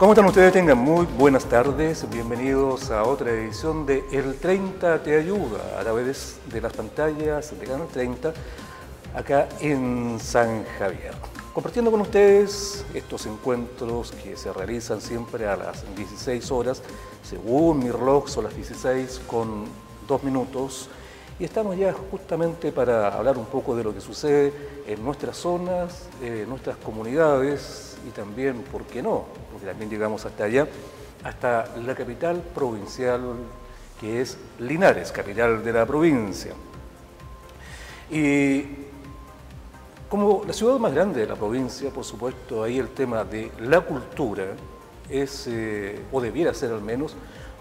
¿Cómo están ustedes? Tengan muy buenas tardes. Bienvenidos a otra edición de El 30 te ayuda a través de las pantallas de Canal 30 acá en San Javier. Compartiendo con ustedes estos encuentros que se realizan siempre a las 16 horas. Según mi reloj son las 16:02. Y estamos ya justamente para hablar un poco de lo que sucede en nuestras zonas, nuestras comunidades y también, ¿por qué no? Porque también llegamos hasta allá, hasta la capital provincial que es Linares, capital de la provincia. Y como la ciudad más grande de la provincia, por supuesto, ahí el tema de la cultura es, o debiera ser al menos,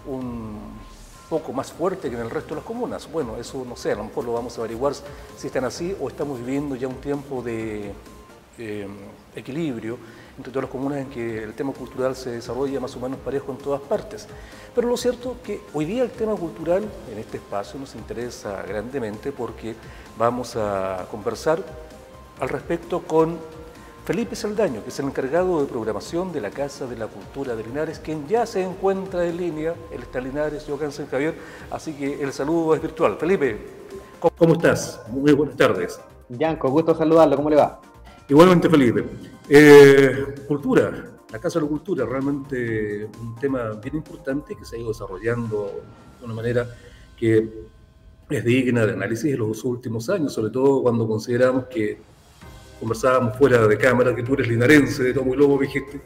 un poco más fuerte que en el resto de las comunas. Bueno, eso no sé, a lo mejor lo vamos a averiguar si están así o estamos viviendo ya un tiempo de equilibrio entre todas las comunas en que el tema cultural se desarrolla más o menos parejo en todas partes. Pero lo cierto es que hoy día el tema cultural en este espacio nos interesa grandemente porque vamos a conversar al respecto con Felipe Saldaño, que es el encargado de programación de la Casa de la Cultura de Linares, quien ya se encuentra en línea. Él está en Linares, yo acá en San Javier, así que el saludo es virtual. Felipe, ¿cómo estás? Muy buenas tardes. Yanko, gusto saludarlo, ¿cómo le va? Igualmente, Felipe. Cultura, la Casa de la Cultura, realmente un tema bien importante que se ha ido desarrollando de una manera que es digna de análisis en los últimos años, sobre todo cuando consideramos que conversábamos fuera de cámara, que tú eres linarense de tomo y lomo, dijiste,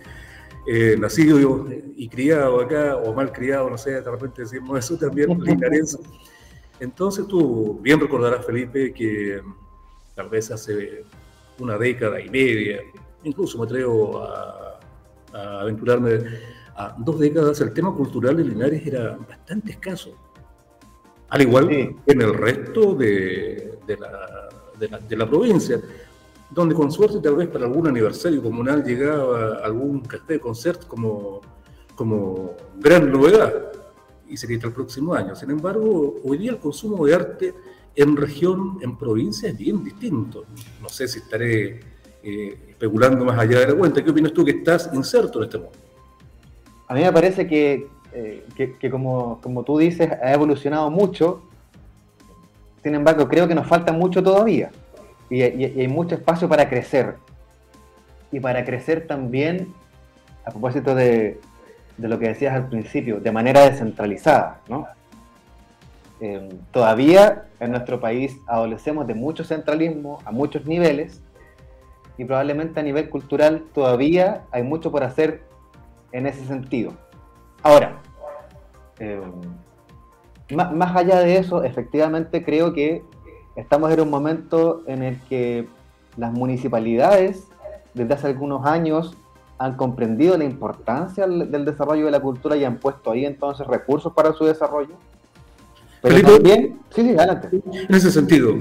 nacido y criado acá, o mal criado, no sé, de repente decimos eso también, linarense. Entonces tú bien recordarás, Felipe, que tal vez hace una década y media, incluso me atrevo a aventurarme a 2 décadas, el tema cultural de Linares era bastante escaso. Al igual que en el resto de la provincia, donde con suerte tal vez para algún aniversario comunal llegaba algún café concert como gran novedad, y sería hasta el próximo año. Sin embargo, hoy día el consumo de arte en región, en provincia, es bien distinto. No sé si estaré especulando más allá de la cuenta. ¿Qué opinas tú que estás inserto en este mundo? A mí me parece que como tú dices, ha evolucionado mucho. Sin embargo, creo que nos falta mucho todavía. Y hay mucho espacio para crecer. Y para crecer también, a propósito de lo que decías al principio, de manera descentralizada, ¿no? Todavía en nuestro país adolecemos de mucho centralismo a muchos niveles y probablemente a nivel cultural todavía hay mucho por hacer en ese sentido. Ahora, más allá de eso, efectivamente creo que estamos en un momento en el que las municipalidades desde hace algunos años han comprendido la importancia del desarrollo de la cultura y han puesto ahí entonces recursos para su desarrollo. Pero Felipe, también, sí, adelante. En ese sentido,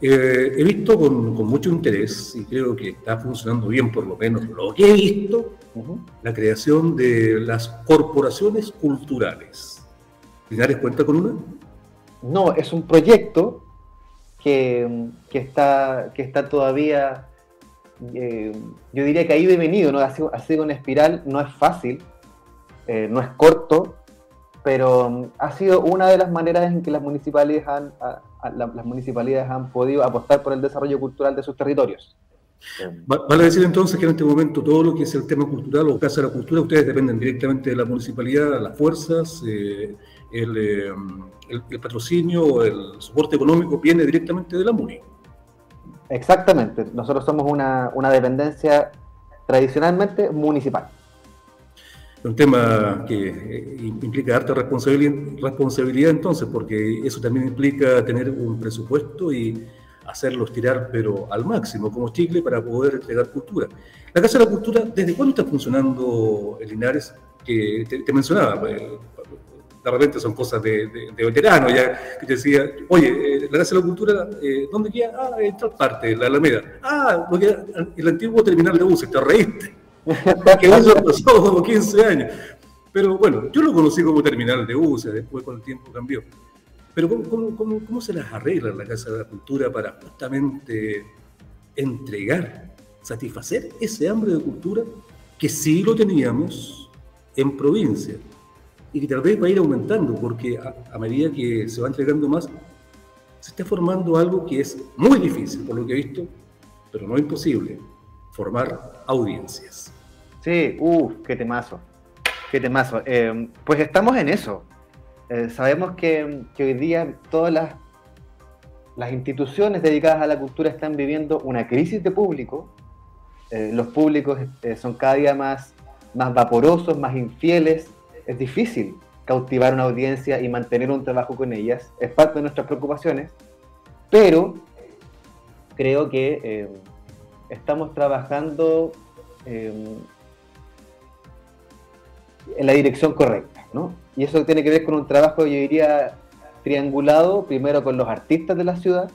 he visto con mucho interés, y creo que está funcionando bien por lo menos lo que he visto, la creación de las corporaciones culturales. ¿Linares cuenta con una? No, es un proyecto que está todavía, yo diría que ha ido y venido, ¿no? Ha sido una espiral, no es fácil, no es corto, pero ha sido una de las maneras en que las municipalidades han podido apostar por el desarrollo cultural de sus territorios. Vale decir entonces que en este momento todo lo que es el tema cultural o Casa de la Cultura, ustedes dependen directamente de la municipalidad, las fuerzas, el patrocinio o el soporte económico viene directamente de la MUNI. Exactamente, nosotros somos una dependencia tradicionalmente municipal. Un tema que implica harta responsabilidad entonces, porque eso también implica tener un presupuesto y hacerlos tirar pero al máximo como chicle para poder entregar cultura. La Casa de la Cultura, ¿desde cuándo está funcionando en Linares? Que te mencionaba, pues, de repente son cosas de veteranos ya, que te decía, oye, la Casa de la Cultura, ¿dónde queda? Ah, en tal parte, la Alameda. Ah, porque el antiguo terminal de buses, te reíste. Que eso pasó como 15 años. Pero bueno, yo lo conocí como terminal de buses, después con el tiempo cambió. Pero ¿cómo se las arregla la Casa de la Cultura para justamente entregar, satisfacer ese hambre de cultura que sí lo teníamos en provincia, y que tal vez va a ir aumentando, porque a medida que se va entregando más, se está formando algo que es muy difícil, por lo que he visto, pero no imposible, formar audiencias. Sí, qué temazo, qué temazo. Pues estamos en eso. Sabemos que hoy día todas las instituciones dedicadas a la cultura están viviendo una crisis de público. Los públicos son cada día más vaporosos, más infieles. Es difícil cautivar una audiencia y mantener un trabajo con ellas. Es parte de nuestras preocupaciones, pero creo que estamos trabajando en la dirección correcta, ¿no? Y eso tiene que ver con un trabajo, yo diría, triangulado, primero con los artistas de la ciudad,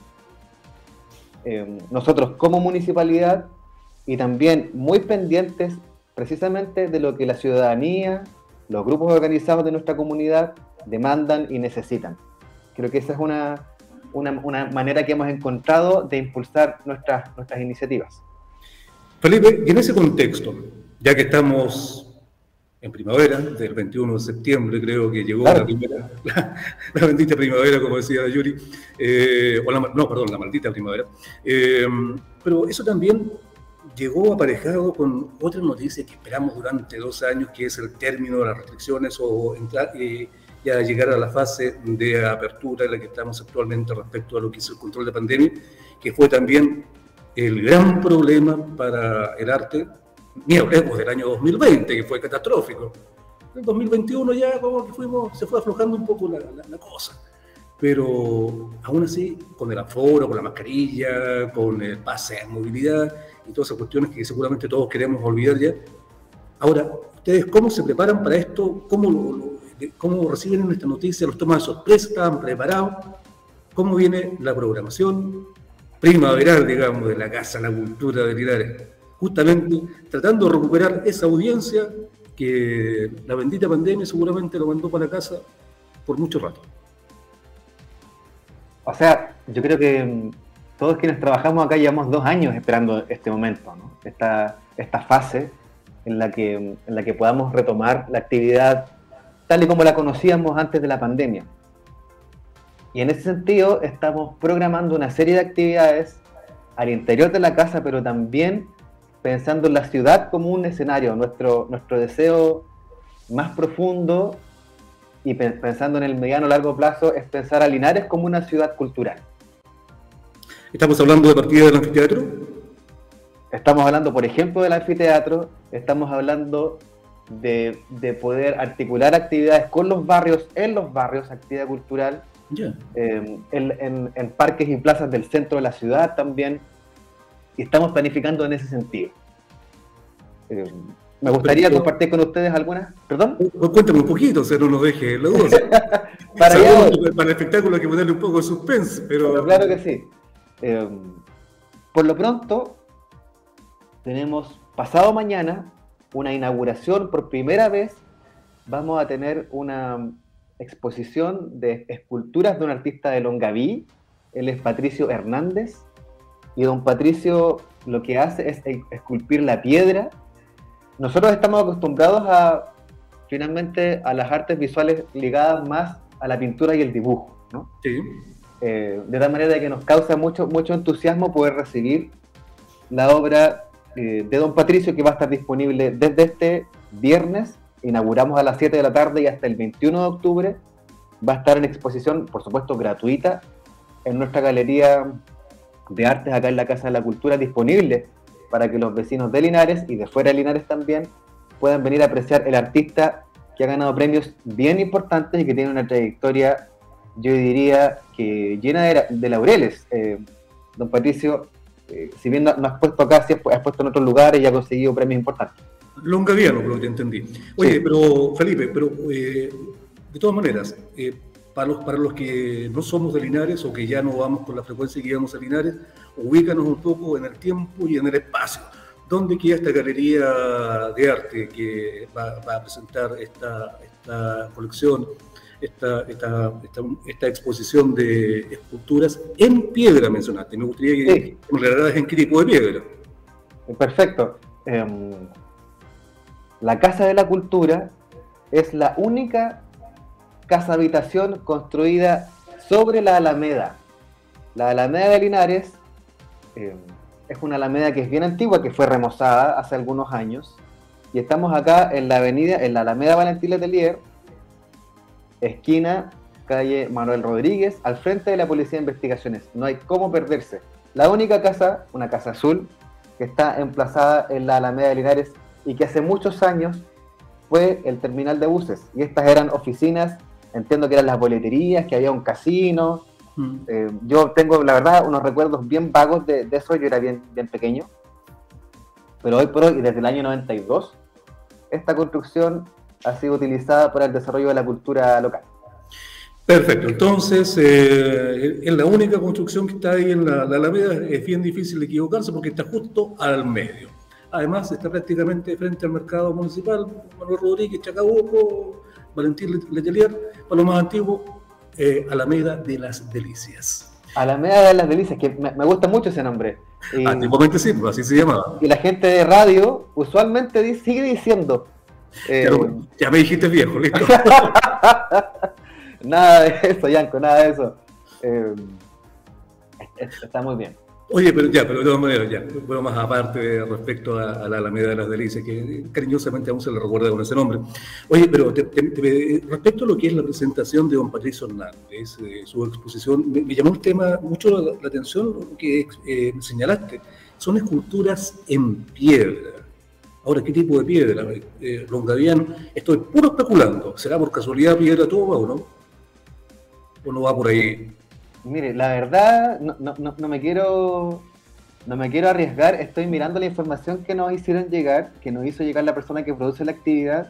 nosotros como municipalidad, y también muy pendientes precisamente de lo que la ciudadanía, los grupos organizados de nuestra comunidad demandan y necesitan. Creo que esa es una manera que hemos encontrado de impulsar nuestras iniciativas. Felipe, y en ese contexto, ya que estamos en primavera, del 21 de septiembre creo que llegó claro. la bendita primavera, como decía Yuri, la maldita primavera, pero eso también llegó aparejado con otra noticia que esperamos durante 2 años, que es el término de las restricciones o ya llegar a la fase de apertura en la que estamos actualmente respecto a lo que es el control de pandemia, que fue también el gran problema para el arte, ni hablemos del año 2020, que fue catastrófico. En el 2021 ya como que se fue aflojando un poco la cosa. Pero aún así, con el aforo, con la mascarilla, con el pase de movilidad y todas esas cuestiones que seguramente todos queremos olvidar ya. Ahora, ¿ustedes cómo se preparan para esto? ¿Cómo reciben esta noticia? ¿Los toman de sorpresa? ¿Estaban preparados? ¿Cómo viene la programación primaveral, digamos, de la Casa de la Cultura de Linares? Justamente tratando de recuperar esa audiencia que la bendita pandemia seguramente lo mandó para casa por mucho rato. O sea, yo creo que todos quienes trabajamos acá llevamos 2 años esperando este momento, ¿no? Esta fase en la que podamos retomar la actividad tal y como la conocíamos antes de la pandemia. Y en ese sentido estamos programando una serie de actividades al interior de la casa, pero también pensando en la ciudad como un escenario. Nuestro deseo más profundo y pensando en el mediano largo plazo es pensar a Linares como una ciudad cultural. ¿Estamos hablando de partida del anfiteatro? Estamos hablando, por ejemplo, del anfiteatro, estamos hablando de poder articular actividades con los barrios, en los barrios, actividad cultural, yeah. en parques y plazas del centro de la ciudad también, y estamos planificando en ese sentido. Me gustaría compartir con ustedes algunas. ¿Perdón? Cuéntame un poquito, o sea, no nos deje la duda. para el espectáculo hay que ponerle un poco de suspense, pero claro que sí. Por lo pronto, tenemos pasado mañana una inauguración por primera vez. Vamos a tener una exposición de esculturas de un artista de Longaví. Él es Patricio Hernández. Y don Patricio lo que hace es esculpir la piedra. Nosotros estamos acostumbrados finalmente a las artes visuales ligadas más a la pintura y el dibujo, ¿no? Sí. De tal manera que nos causa mucho entusiasmo poder recibir la obra de don Patricio, que va a estar disponible desde este viernes. Inauguramos a las 7 de la tarde y hasta el 21 de octubre. Va a estar en exposición, por supuesto, gratuita, en nuestra galería de artes acá en la Casa de la Cultura, disponible para que los vecinos de Linares y de fuera de Linares también puedan venir a apreciar el artista que ha ganado premios bien importantes y que tiene una trayectoria, yo diría, que llena de laureles. Don Patricio, si bien no has puesto acá, sí has puesto en otros lugares y ha conseguido premios importantes. Longaviano, por lo que entendí. Oye, sí. Pero Felipe, de todas maneras, para los que no somos de Linares o que ya no vamos con la frecuencia que íbamos a Linares, ubícanos un poco en el tiempo y en el espacio. ¿Dónde queda esta galería de arte que va a presentar esta colección, esta exposición de esculturas en piedra, mencionaste? Me gustaría que me aclararas en qué tipo de piedra. Perfecto. La Casa de la Cultura es la única casa habitación construida sobre la Alameda. La Alameda de Linares es una alameda que es bien antigua, que fue remozada hace algunos años, y estamos acá en la Alameda Valentín Letelier, esquina calle Manuel Rodríguez, al frente de la Policía de Investigaciones. No hay cómo perderse. La única casa, una casa azul, que está emplazada en la Alameda de Linares y que hace muchos años fue el terminal de buses. Y estas eran oficinas, entiendo que eran las boleterías, que había un casino. Yo tengo, la verdad, unos recuerdos bien vagos de eso. Yo era bien pequeño. Pero hoy por hoy, desde el año 92, esta construcción ha sido utilizada para el desarrollo de la cultura local. Perfecto, entonces es la única construcción que está ahí en la Alameda, es bien difícil de equivocarse porque está justo al medio. Además está prácticamente frente al mercado municipal, Manuel Rodríguez, Chacabuco, Valentín Letelier, para lo más antiguo, Alameda de las Delicias. Alameda de las Delicias, que me gusta mucho ese nombre. Antiguamente sí, pues así se llamaba. Y la gente de radio usualmente sigue diciendo... ya me dijiste viejo, listo. Nada de eso, Yanko, nada de eso. Está muy bien. Oye, pero de todas maneras, bueno, más aparte respecto a la Alameda de las Delicias, que cariñosamente aún se le recuerda con ese nombre. Oye, pero respecto a lo que es la presentación de don Patricio Hernández, su exposición, me llamó el tema mucho la atención, lo que señalaste. Son esculturas en piedra. Ahora, ¿qué tipo de piedra? Longaviano, estoy puro especulando. ¿Será por casualidad piedra toba o no? ¿O no va por ahí? Mire, la verdad, no me quiero arriesgar. Estoy mirando la información que nos hicieron llegar, que nos hizo llegar la persona que produce la actividad,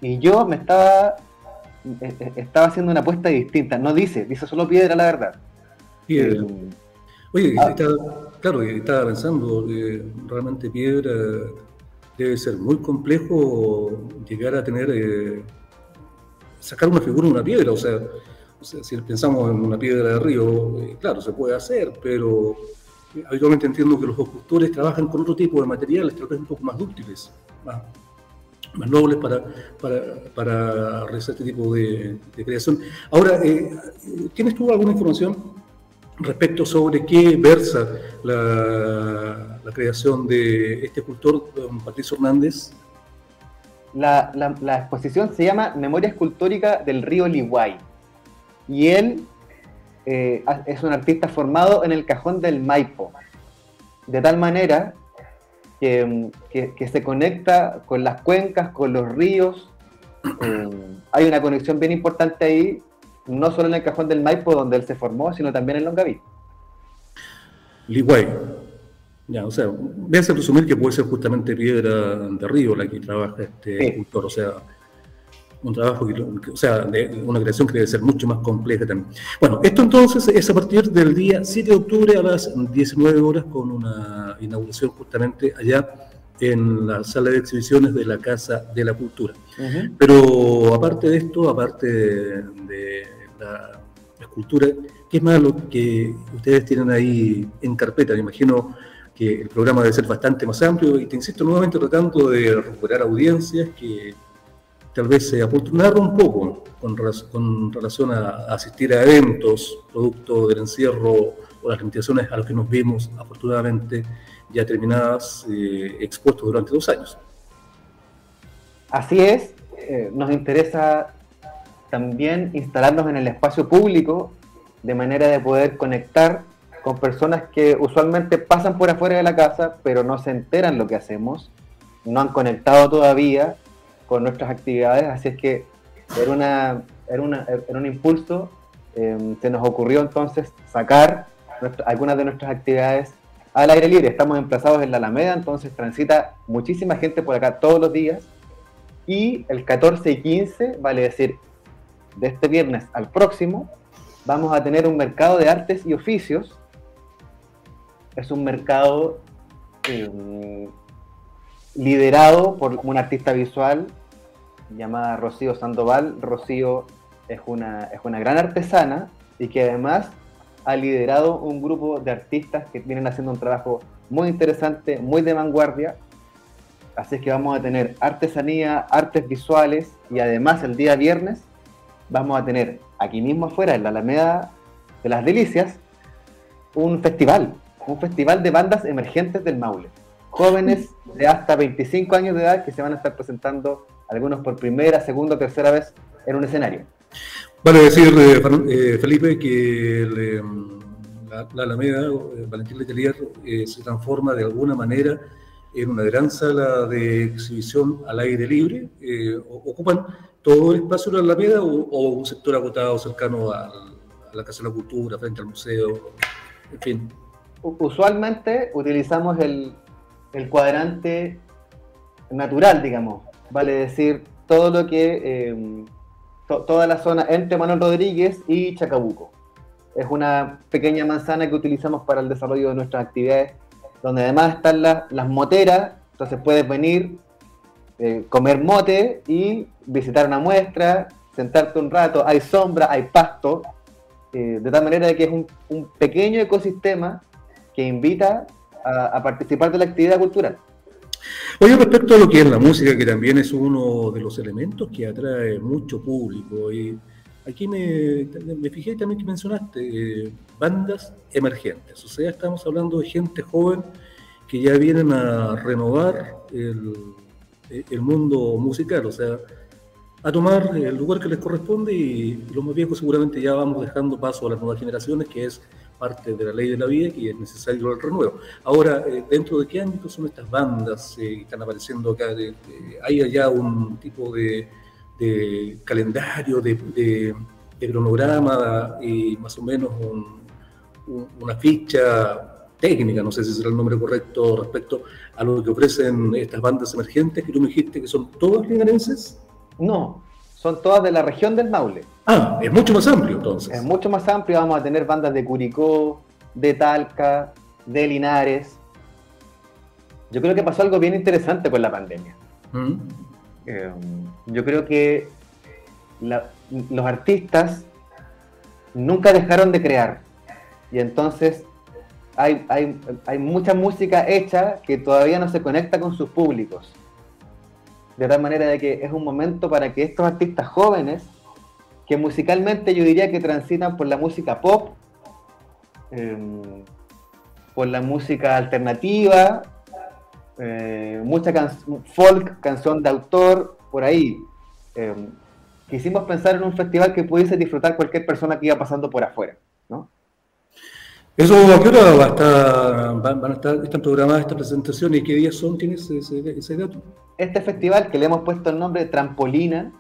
y yo estaba haciendo una apuesta distinta. No dice solo piedra, la verdad. Piedra. Oye, estaba pensando, realmente piedra debe ser muy complejo llegar a tener, sacar una figura de una piedra, o sea, si pensamos en una piedra de río, claro, se puede hacer, pero habitualmente entiendo que los escultores trabajan con otro tipo de materiales, tal vez un poco más dúctiles, más nobles para realizar este tipo de creación. Ahora, ¿tienes tú alguna información respecto sobre qué versa la creación de este escultor, don Patricio Hernández? La exposición se llama Memoria Escultórica del Río Liguay. Y él es un artista formado en el Cajón del Maipo, de tal manera que se conecta con las cuencas, con los ríos. Hay una conexión bien importante ahí, no solo en el Cajón del Maipo, donde él se formó, sino también en Longaví. Liguay. Ya, o sea, me hace presumir que puede ser justamente piedra de río la que trabaja este escultor, o sea, un trabajo de una creación que debe ser mucho más compleja también. Bueno, esto entonces es a partir del día 7 de octubre a las 19 horas con una inauguración justamente allá en la sala de exhibiciones de la Casa de la Cultura. Uh-huh. Pero aparte de esto, aparte de la escultura, ¿qué es más lo que ustedes tienen ahí en carpeta? Me imagino que el programa debe ser bastante más amplio y te insisto nuevamente tratando de recuperar audiencias que tal vez se aportunaron un poco con relación a asistir a eventos producto del encierro o las limitaciones a las que nos vimos afortunadamente ya terminadas, expuestos durante 2 años. Así es, nos interesa también instalarnos en el espacio público de manera de poder conectar con personas que usualmente pasan por afuera de la casa pero no se enteran lo que hacemos, no han conectado todavía con nuestras actividades, así es que era un impulso, se nos ocurrió entonces sacar algunas de nuestras actividades al aire libre. Estamos emplazados en la Alameda, entonces transita muchísima gente por acá todos los días, y el 14 y 15, vale decir, de este viernes al próximo, vamos a tener un mercado de artes y oficios. Es un mercado liderado por una artista visual llamada Rocío Sandoval. Rocío es una gran artesana y que además ha liderado un grupo de artistas que vienen haciendo un trabajo muy interesante, muy de vanguardia. Así es que vamos a tener artesanía, artes visuales y además el día viernes vamos a tener aquí mismo afuera, en la Alameda de las Delicias, un festival de bandas emergentes del Maule. Jóvenes de hasta 25 años de edad que se van a estar presentando, algunos por primera, segunda, tercera vez en un escenario. Vale decir, Felipe, que la Alameda, Valentín Letelier, se transforma de alguna manera en una gran sala de exhibición al aire libre. ¿Ocupan todo el espacio de la Alameda o un sector agotado cercano a la Casa de la Cultura, frente al museo, en fin? Usualmente utilizamos el cuadrante natural, digamos, vale decir, todo lo que, toda la zona entre Manuel Rodríguez y Chacabuco. Es una pequeña manzana que utilizamos para el desarrollo de nuestras actividades, donde además están las moteras, entonces puedes venir, comer mote y visitar una muestra, sentarte un rato, hay sombra, hay pasto, de tal manera que es un pequeño ecosistema que invita a participar de la actividad cultural. Oye, respecto a lo que es la música, que también es uno de los elementos que atrae mucho público, y aquí me fijé también que mencionaste bandas emergentes, o sea, estamos hablando de gente joven que ya vienen a renovar el mundo musical, o sea, a tomar el lugar que les corresponde, y los más viejos seguramente ya vamos dejando paso a las nuevas generaciones, que es parte de la ley de la vida, que es necesario el renuevo. Ahora, ¿dentro de qué ámbito son estas bandas que están apareciendo acá? ¿Hay allá un tipo de calendario, de cronograma y más o menos una ficha técnica, no sé si será el nombre correcto, respecto a lo que ofrecen estas bandas emergentes que tú me dijiste que son todas linarenses? No, son todas de la región del Maule. Ah, es mucho más amplio entonces. Es mucho más amplio, vamos a tener bandas de Curicó, de Talca, de Linares. Yo creo que pasó algo bien interesante con la pandemia. Yo creo que los artistas nunca dejaron de crear, y entonces hay mucha música hecha que todavía no se conecta con sus públicos, de tal manera de que es un momento para que estos artistas jóvenes, que musicalmente yo diría que transitan por la música pop, por la música alternativa, mucha folk, canción de autor, por ahí. Quisimos pensar en un festival que pudiese disfrutar cualquier persona que iba pasando por afuera, ¿no? ¿Eso a qué hora van a estar, están programadas estas presentaciones y qué días son? ¿Tienes ese dato? Este festival, que le hemos puesto el nombre Trampolina.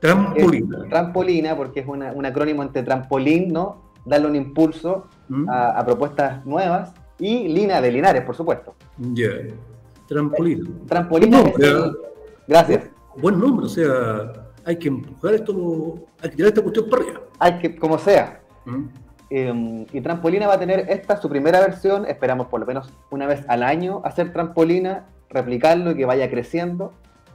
Trampolina, porque es un acrónimo entre trampolín, ¿no? Darle un impulso a propuestas nuevas, y Lina de Linares, por supuesto. Ya, Trampolina. Trampolina. Gracias. Buen nombre, o sea, hay que empujar esto, hay que tirar esta cuestión para arriba. Hay que, como sea. Y Trampolina va a tener su primera versión, esperamos por lo menos una vez al año hacer Trampolina, replicarlo y que vaya creciendo.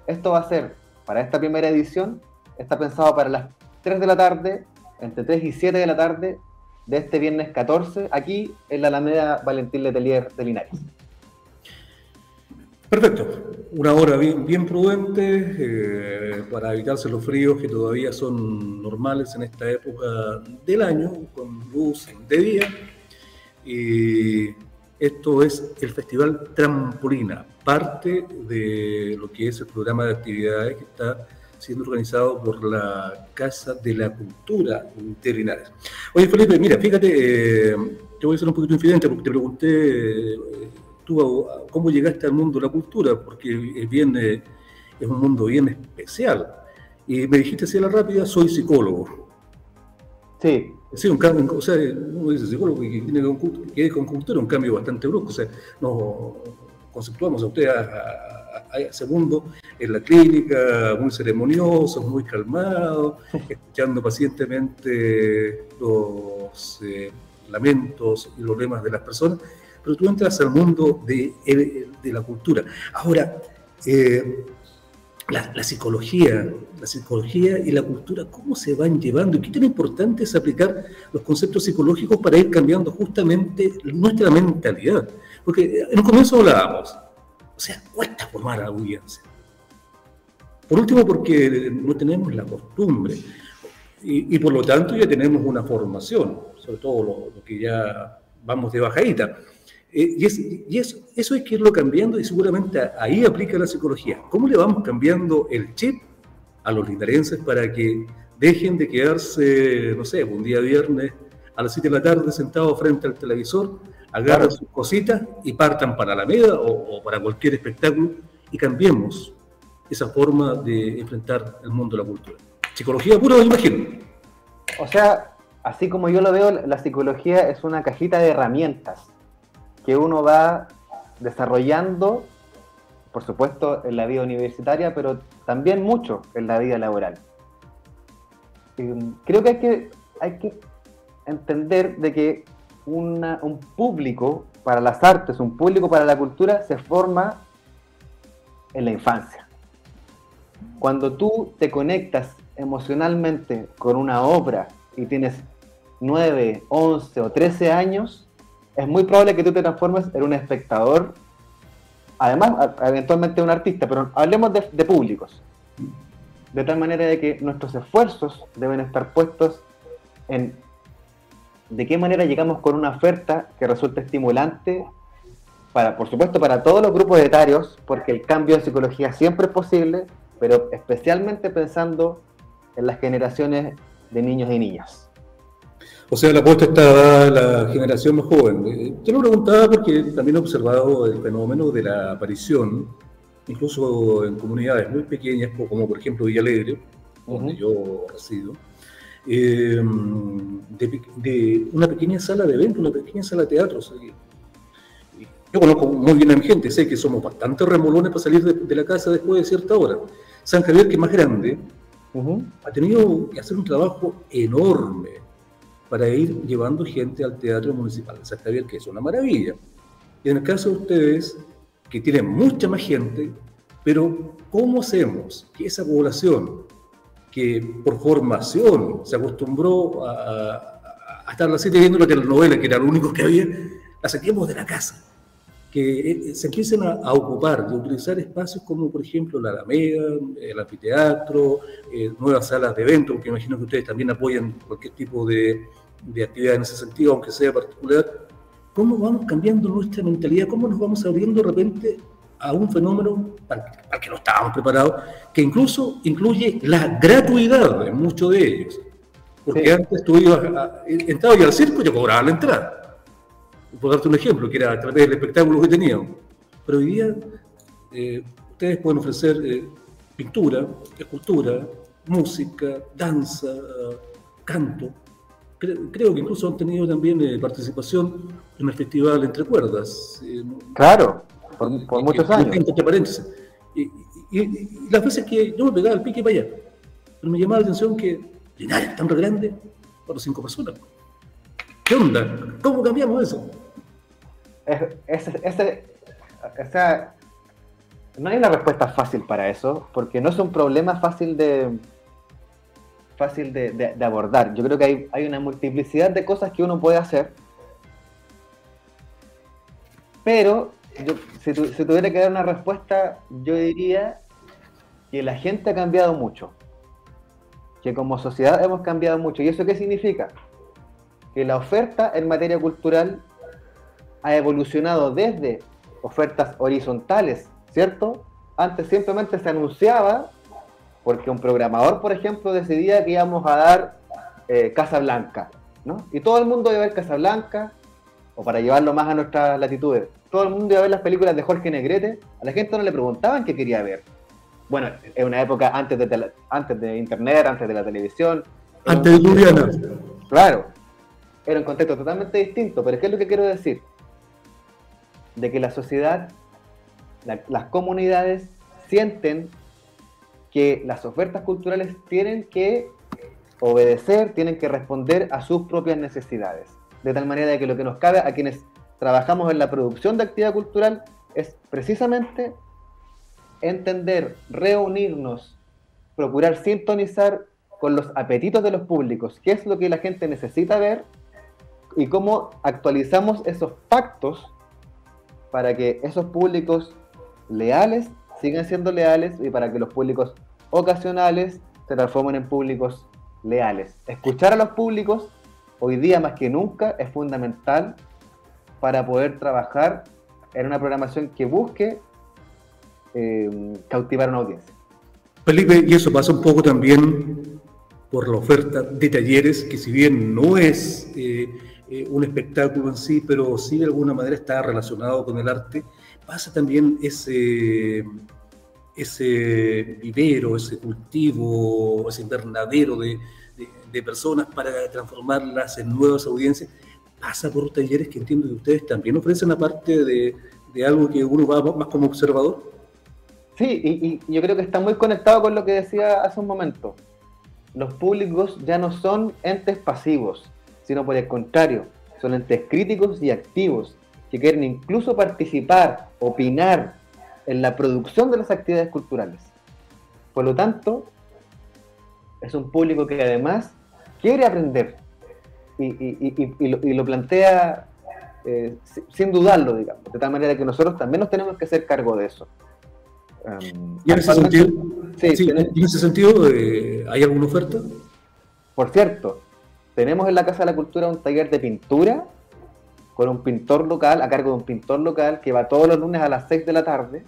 Esto va a ser, para esta primera edición, está pensado para las 3 de la tarde, entre 3 y 7 de la tarde, de este viernes 14, aquí en la Alameda Valentín Letelier de Linares. Perfecto, una hora bien prudente para evitarse los fríos que todavía son normales en esta época del año, con luz de día. Y esto es el Festival Trampolina, parte de lo que es el programa de actividades que está siendo organizado por la Casa de la Cultura de Linares. Oye, Felipe, mira, fíjate, te voy a ser un poquito infidente porque te pregunté tú cómo llegaste al mundo de la cultura, porque es un mundo bien especial. Y me dijiste así a la rápida, soy psicólogo. Sí. Sí, un cambio, o sea, uno dice psicólogo que tiene que ir con cultura, un cambio bastante brusco, o sea, nos conceptuamos a usted a ese mundo en la clínica, muy ceremonioso, muy calmado, escuchando pacientemente los lamentos y problemas de las personas, pero tú entras al mundo de la cultura. Ahora, la psicología y la cultura, ¿cómo se van llevando? ¿Y qué tan importante es aplicar los conceptos psicológicos para ir cambiando justamente nuestra mentalidad? Porque en un comienzo hablábamos, sea, cuesta formar a la audiencia. Por último, porque no tenemos la costumbre y por lo tanto ya tenemos una formación, sobre todo lo que ya vamos de bajadita. Eso hay que irlo cambiando y seguramente ahí aplica la psicología. ¿Cómo le vamos cambiando el chip a los linarenses para que dejen de quedarse, no sé, un día viernes a las 7 de la tarde sentados frente al televisor, agarran sus cositas y partan para la Alameda o para cualquier espectáculo y cambiemos esa forma de enfrentar el mundo de la cultura? Psicología pura, me imagino. O sea, así como yo lo veo, la psicología es una cajita de herramientas que uno va desarrollando, por supuesto, en la vida universitaria, pero también mucho en la vida laboral. Creo que hay que entender de que un público para las artes, un público para la cultura, se forma en la infancia. Cuando tú te conectas emocionalmente con una obra y tienes 9, 11 o 13 años, es muy probable que tú te transformes en un espectador, además eventualmente un artista, pero hablemos de públicos, de tal manera de que nuestros esfuerzos deben estar puestos en de qué manera llegamos con una oferta que resulte estimulante para, por supuesto, para todos los grupos etarios, porque el cambio en psicología siempre es posible, pero especialmente pensando en las generaciones de niños y niñas. O sea, la apuesta está dada a la generación más joven. Yo lo preguntaba porque también he observado el fenómeno de la aparición, incluso en comunidades muy pequeñas, como por ejemplo Villa Alegre, donde yo resido, de una pequeña sala de eventos, una pequeña sala de teatro. Yo conozco muy bien a mi gente, sé que somos bastante remolones para salir de la casa después de cierta hora. San Javier, que es más grande, ha tenido que hacer un trabajo enorme para ir llevando gente al Teatro Municipal de San Javier, que es una maravilla. Y en el caso de ustedes, que tienen mucha más gente, pero ¿cómo hacemos que esa población que por formación se acostumbró a estar a las 7 viendo la telenovela, que era lo único que había, la saquemos de la casa? Que se empiecen a ocupar de utilizar espacios como, por ejemplo, la Alameda, el anfiteatro, nuevas salas de eventos, porque imagino que ustedes también apoyan cualquier tipo de actividad en ese sentido, aunque sea particular. ¿Cómo vamos cambiando nuestra mentalidad? ¿Cómo nos vamos abriendo de repente a un fenómeno para el que no estábamos preparados, que incluso incluye la gratuidad en muchos de ellos? Porque antes tú entrabas al circo y te cobraban la entrada. Por darte un ejemplo, que era a través del espectáculo que teníamos. Pero hoy día ustedes pueden ofrecer pintura, escultura, música, danza, canto. Creo que incluso han tenido también participación en el festival Entre Cuerdas. Claro, por muchos años. Entre paréntesis. Y las veces que yo me pegaba el pique para allá, pero me llamaba la atención que Linares tan grande para 5 personas. ¿Qué onda? ¿Cómo cambiamos eso? No hay una respuesta fácil para eso, porque no es un problema fácil de abordar. Yo creo que hay una multiplicidad de cosas que uno puede hacer, pero si tuviera que dar una respuesta, yo diría que la gente ha cambiado mucho, que como sociedad hemos cambiado mucho. ¿Y eso qué significa? Que la oferta en materia cultural ha evolucionado desde ofertas horizontales, ¿cierto? Antes simplemente se anunciaba porque un programador, por ejemplo, decidía que íbamos a dar Casablanca, ¿no? Y todo el mundo iba a ver Casablanca, o para llevarlo más a nuestras latitudes, todo el mundo iba a ver las películas de Jorge Negrete. A la gente no le preguntaban qué quería ver. Bueno, es una época antes de internet, antes de la televisión. Antes de Juliana. Claro. Era un contexto totalmente distinto, pero ¿qué es lo que quiero decir? De que la sociedad, las comunidades sienten que las ofertas culturales tienen que obedecer, tienen que responder a sus propias necesidades. De tal manera de que lo que nos cabe a quienes trabajamos en la producción de actividad cultural es precisamente entender, reunirnos, procurar sintonizar con los apetitos de los públicos, qué es lo que la gente necesita ver y cómo actualizamos esos pactos para que esos públicos leales sigan siendo leales y para que los públicos ocasionales se transformen en públicos leales. Escuchar a los públicos hoy día más que nunca es fundamental para poder trabajar en una programación que busque cautivar a una audiencia. Felipe, y eso pasa un poco también por la oferta de talleres, que si bien no es un espectáculo en sí, pero sí de alguna manera está relacionado con el arte, pasa también ese vivero, ese cultivo, ese invernadero de personas para transformarlas en nuevas audiencias, pasa por talleres que entiendo que ustedes también ofrecen, aparte de algo que uno va más como observador. Sí, y yo creo que está muy conectado con lo que decía hace un momento. Los públicos ya no son entes pasivos, sino por el contrario, son entes críticos y activos, que quieren incluso participar, opinar en la producción de las actividades culturales. Por lo tanto, es un público que además quiere aprender y lo plantea sin dudarlo, digamos, de tal manera que nosotros también nos tenemos que hacer cargo de eso. Y en ese sentido, ¿hay alguna oferta? Por cierto, tenemos en la Casa de la Cultura un taller de pintura con un pintor local, a cargo de un pintor local, que va todos los lunes a las 6 de la tarde,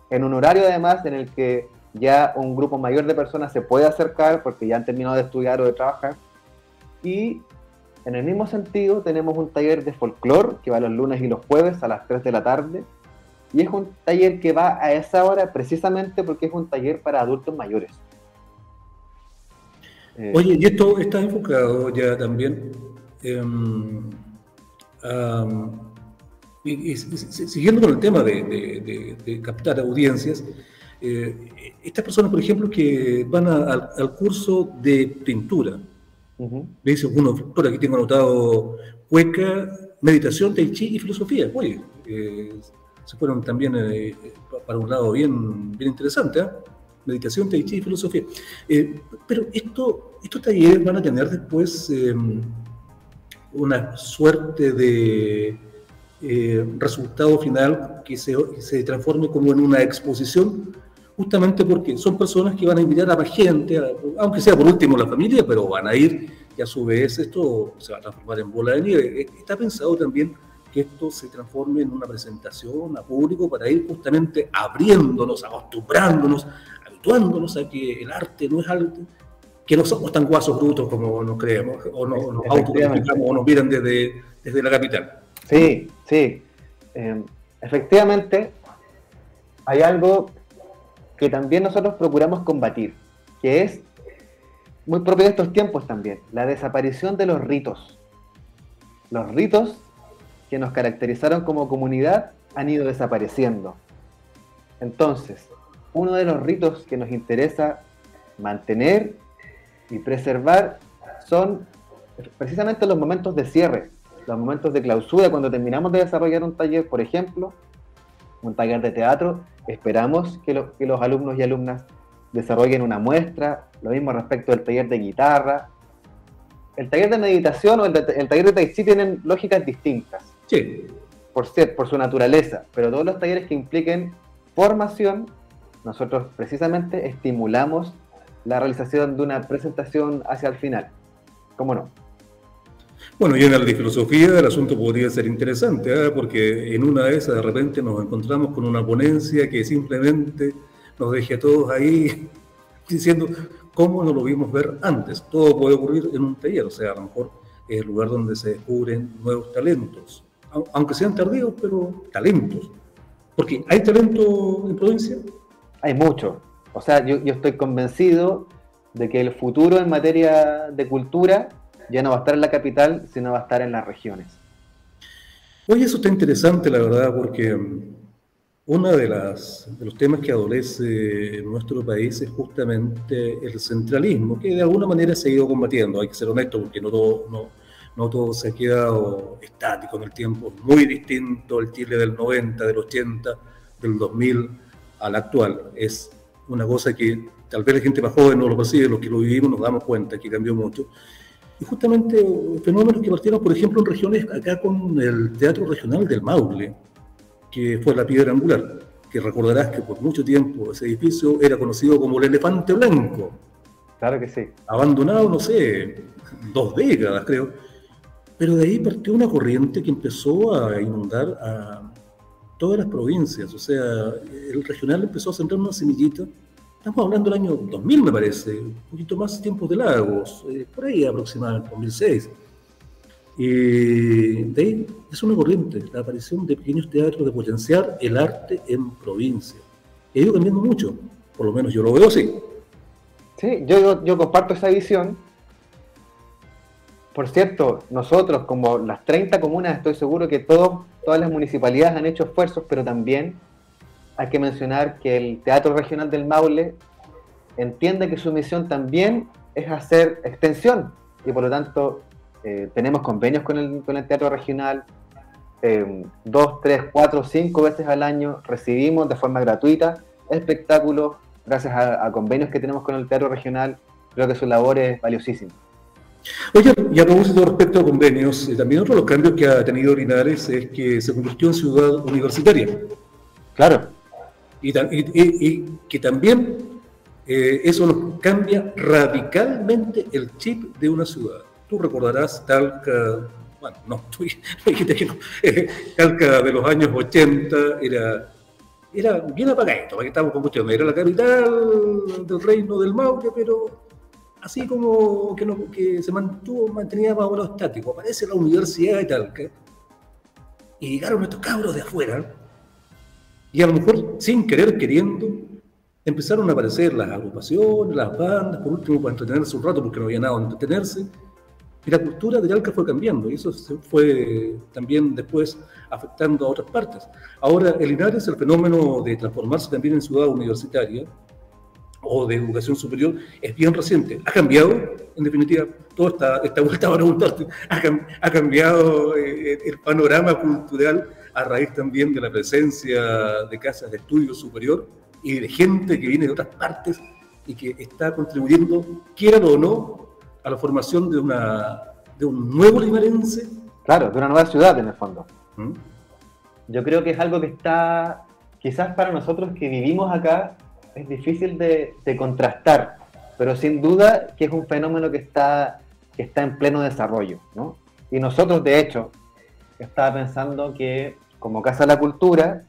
en un horario además en el que ya un grupo mayor de personas se puede acercar porque ya han terminado de estudiar o de trabajar. Y en el mismo sentido tenemos un taller de folclore que va los lunes y los jueves a las 3 de la tarde, y es un taller que va a esa hora precisamente porque es un taller para adultos mayores. Oye, y esto está enfocado ya también, siguiendo con el tema de captar audiencias, estas personas, por ejemplo, que van al curso de pintura, le dicen, bueno, por aquí tengo anotado cueca, meditación, tai chi y filosofía. Oye, se fueron también para un lado bien interesante, ¿eh? Meditación, tai chi y filosofía. Pero estos talleres van a tener después una suerte de resultado final que se transforme como en una exposición, justamente porque son personas que van a invitar a más gente, aunque sea por último la familia, pero van a ir, y a su vez esto se va a transformar en bola de nieve. Está pensado también que esto se transforme en una presentación a público para ir justamente abriéndonos, acostumbrándonos, habituándonos a que el arte no es algo, que no somos tan guasos brutos como nos creemos, o nos autocriticamos o nos miran desde la capital. Sí. Efectivamente, hay algo que también nosotros procuramos combatir, que es muy propio de estos tiempos también, la desaparición de los ritos. Los ritos que nos caracterizaron como comunidad han ido desapareciendo. Entonces, uno de los ritos que nos interesa mantener y preservar son precisamente los momentos de cierre, los momentos de clausura. Cuando terminamos de desarrollar un taller, por ejemplo, un taller de teatro, esperamos que los alumnos y alumnas desarrollen una muestra. Lo mismo respecto del taller de guitarra. El taller de meditación o el taller de tai chi tienen lógicas distintas, sí, por su naturaleza, pero todos los talleres que impliquen formación, nosotros precisamente estimulamos la realización de una presentación hacia el final. ¿Cómo no? Bueno, y en el de filosofía el asunto podría ser interesante, ¿eh? Porque en una de esas de repente nos encontramos con una ponencia que simplemente nos deje a todos ahí diciendo cómo no lo vimos ver antes. Todo puede ocurrir en un taller, o sea, a lo mejor es el lugar donde se descubren nuevos talentos, aunque sean tardíos, pero talentos. Porque ¿hay talento en provincia? Hay mucho. O sea, yo estoy convencido de que el futuro en materia de cultura ya no va a estar en la capital, sino va a estar en las regiones. Oye, eso está interesante, la verdad, porque uno de los temas que adolece nuestro país es justamente el centralismo, que de alguna manera se ha ido combatiendo. Hay que ser honesto, porque no todo se ha quedado estático en el tiempo. Es muy distinto el Chile del 90, del 80, del 2000 al actual. Es una cosa que tal vez la gente más joven no lo percibe, los que lo vivimos nos damos cuenta que cambió mucho. Y justamente fenómenos que partieron, por ejemplo, en regiones, acá con el Teatro Regional del Maule, que fue la piedra angular. que recordarás que por mucho tiempo ese edificio era conocido como el Elefante Blanco. Claro que sí. Abandonado, no sé, 2 décadas creo. Pero de ahí partió una corriente que empezó a inundar a todas las provincias. O sea, el regional empezó a sembrar una semillita. Estamos hablando del año 2000, me parece, un poquito más tiempos de Lagos, por ahí aproximadamente, 2006. Y de ahí es una corriente, la aparición de pequeños teatros, de potenciar el arte en provincia. Y ha ido cambiando mucho, por lo menos yo lo veo así. Sí, yo comparto esa visión. Por cierto, nosotros, como las 30 comunas, estoy seguro que todas las municipalidades han hecho esfuerzos, pero también hay que mencionar que el Teatro Regional del Maule entiende que su misión también es hacer extensión, y por lo tanto tenemos convenios con el Teatro Regional, 2, 3, 4, 5 veces al año recibimos de forma gratuita espectáculos gracias a convenios que tenemos con el Teatro Regional. Creo que su labor es valiosísima. Oye, y a propósito respecto a convenios, también otro de los cambios que ha tenido Linares es que se convirtió en ciudad universitaria. Claro. Y que también eso nos cambia radicalmente el chip de una ciudad. Tú recordarás Talca, bueno, no, tú dijiste que no, Talca de los años 80 era bien apagadito, para que estamos con cuestiones, era la capital del reino del Maule, pero así como que se mantenía más o menos estático. Aparece la Universidad de Talca y llegaron estos cabros de afuera y a lo mejor sin querer queriendo empezaron a aparecer las agrupaciones, las bandas, por último para entretenerse un rato porque no había nada donde entretenerse, y la cultura de Talca fue cambiando y eso se fue también después afectando a otras partes. Ahora el Linares, el fenómeno de transformarse también en ciudad universitaria o de educación superior es bien reciente. Ha cambiado, en definitiva, toda esta vuelta para preguntarte, ha cambiado el panorama cultural a raíz también de la presencia de casas de estudio superior y de gente que viene de otras partes y que está contribuyendo, quiera o no, a la formación de un nuevo linarense. Claro, de una nueva ciudad en el fondo. ¿Mm? Yo creo que es algo que está, quizás para nosotros que vivimos acá, es difícil de contrastar, pero sin duda que es un fenómeno que está en pleno desarrollo, ¿no? Y nosotros, de hecho, estaba pensando que como Casa de la Cultura,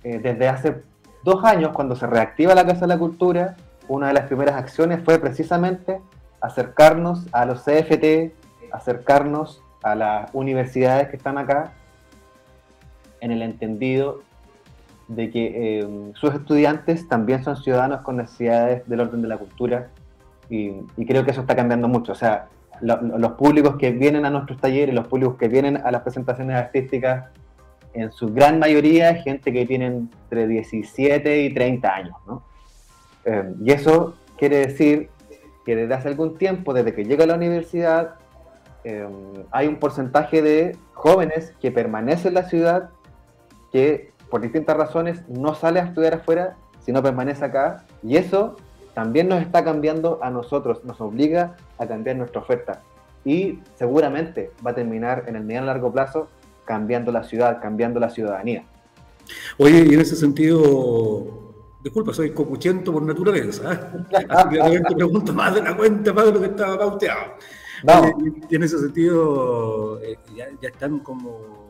desde hace 2 años, cuando se reactiva la Casa de la Cultura, una de las primeras acciones fue precisamente acercarnos a los CFT, acercarnos a las universidades que están acá, en el entendido de que sus estudiantes también son ciudadanos con necesidades del orden de la cultura, y creo que eso está cambiando mucho. O sea, los públicos que vienen a nuestros talleres, los públicos que vienen a las presentaciones artísticas, en su gran mayoría es gente que tiene entre 17 y 30 años, ¿no? Y eso quiere decir que desde hace algún tiempo, desde que llega a la universidad, hay un porcentaje de jóvenes que permanece en la ciudad, que por distintas razones no sale a estudiar afuera, sino permanece acá, y eso también nos está cambiando a nosotros, nos obliga a cambiar nuestra oferta, y seguramente va a terminar en el mediano y largo plazo cambiando la ciudad, cambiando la ciudadanía. Oye, y en ese sentido, disculpa, soy copuchento por naturaleza, ¿eh? Así que realmente te pregunto más de la cuenta, más de lo que estaba pauteado. Oye, y en ese sentido, ya están como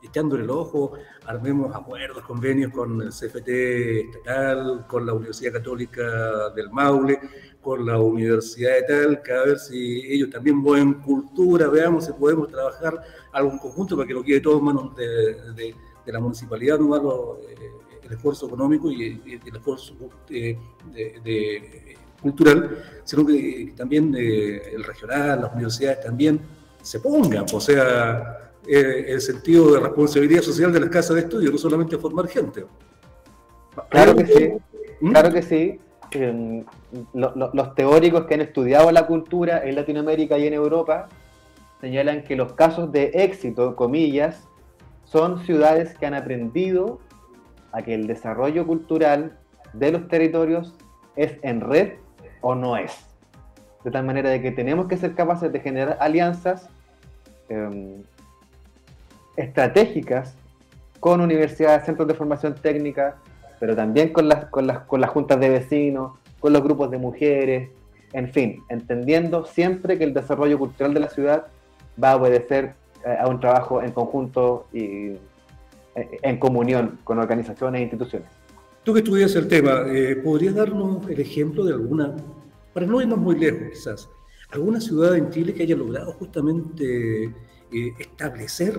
echándole el ojo, armemos acuerdos, convenios con el CFT estatal, con la Universidad Católica del Maule, con la Universidad de Talca, a ver si ellos también mueven cultura, veamos si podemos trabajar algo en conjunto para que no quede todo en manos de la municipalidad, no el esfuerzo económico y el esfuerzo cultural, sino que también el regional, las universidades también se pongan, o sea, el sentido de responsabilidad social de las casas de estudio, no solamente formar gente. Claro que sí, claro que sí. Los teóricos que han estudiado la cultura en Latinoamérica y en Europa señalan que los casos de éxito, comillas, son ciudades que han aprendido a que el desarrollo cultural de los territorios es en red o no es. De tal manera de que tenemos que ser capaces de generar alianzas estratégicas con universidades, centros de formación técnica, pero también con las juntas de vecinos, con los grupos de mujeres, en fin, entendiendo siempre que el desarrollo cultural de la ciudad va a obedecer a un trabajo en conjunto y en comunión con organizaciones e instituciones. Tú que estudias el tema, ¿podrías darnos el ejemplo de alguna, para no irnos muy lejos quizás, alguna ciudad en Chile que haya logrado justamente establecer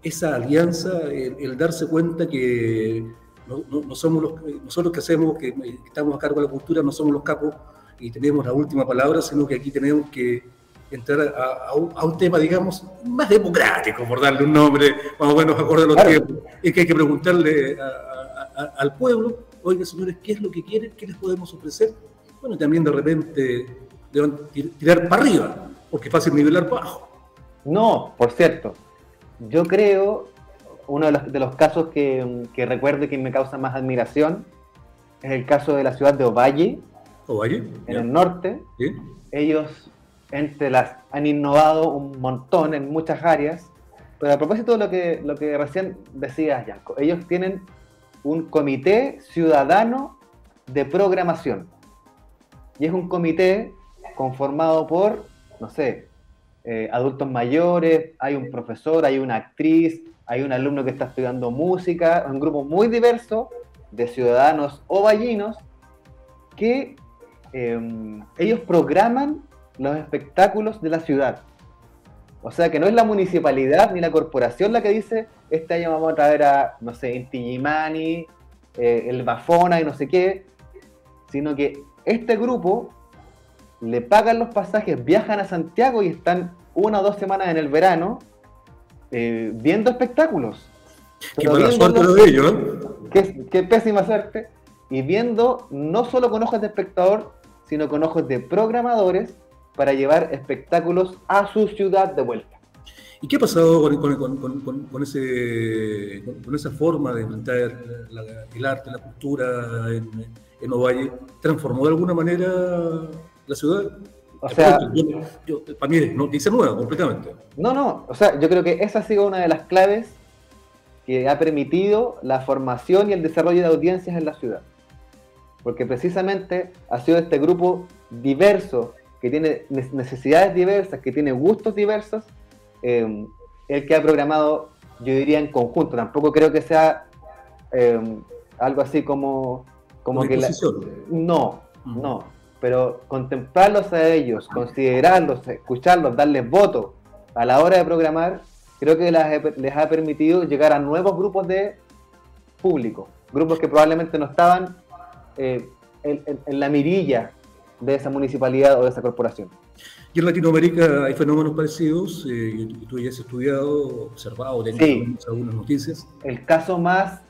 esa alianza, el darse cuenta que no somos nosotros que hacemos, que estamos a cargo de la cultura, no somos los capos y tenemos la última palabra, sino que aquí tenemos que entrar a un tema, digamos, más democrático, por darle un nombre más o menos acorde a los tiempos, es que hay que preguntarle al pueblo, oiga señores, ¿qué es lo que quieren? ¿Qué les podemos ofrecer? Bueno, también de repente deben tirar para arriba, porque es fácil nivelar para abajo. No, por cierto, yo creo, uno de los casos que recuerdo que me causa más admiración es el caso de la ciudad de Ovalle, en el norte. ¿Sí? Ellos han innovado un montón en muchas áreas, pero a propósito de lo que recién decías, Yanko, ellos tienen un comité ciudadano de programación. Y es un comité conformado por, no sé, adultos mayores, hay un profesor, hay una actriz, hay un alumno que está estudiando música, un grupo muy diverso de ciudadanos ovallinos que ellos programan los espectáculos de la ciudad. O sea que no es la municipalidad ni la corporación la que dice, este año vamos a traer a, no sé, Inti Illimani, el Bafona y no sé qué, sino que este grupo le pagan los pasajes, viajan a Santiago y están 1 o 2 semanas en el verano viendo espectáculos. Qué mala suerte lo de ellos, ¿eh? Qué pésima suerte. Y viendo no solo con ojos de espectador, sino con ojos de programadores para llevar espectáculos a su ciudad de vuelta. ¿Y qué ha pasado con esa forma de enfrentar el arte, la cultura en Ovalle? ¿Transformó de alguna manera la ciudad? O sea, para mí es noticia nueva completamente. No, o sea, yo creo que esa ha sido una de las claves que ha permitido la formación y el desarrollo de audiencias en la ciudad. Porque precisamente ha sido este grupo diverso, que tiene necesidades diversas, que tiene gustos diversos, el que ha programado, yo diría, en conjunto. Tampoco creo que sea algo así como que no, pero contemplarlos a ellos, considerarlos, escucharlos, darles voto a la hora de programar, creo que les ha permitido llegar a nuevos grupos de público, grupos que probablemente no estaban en la mirilla de esa municipalidad o de esa corporación. Y en Latinoamérica hay fenómenos parecidos, tú ya has estudiado, observado, tenido algunas noticias. El caso más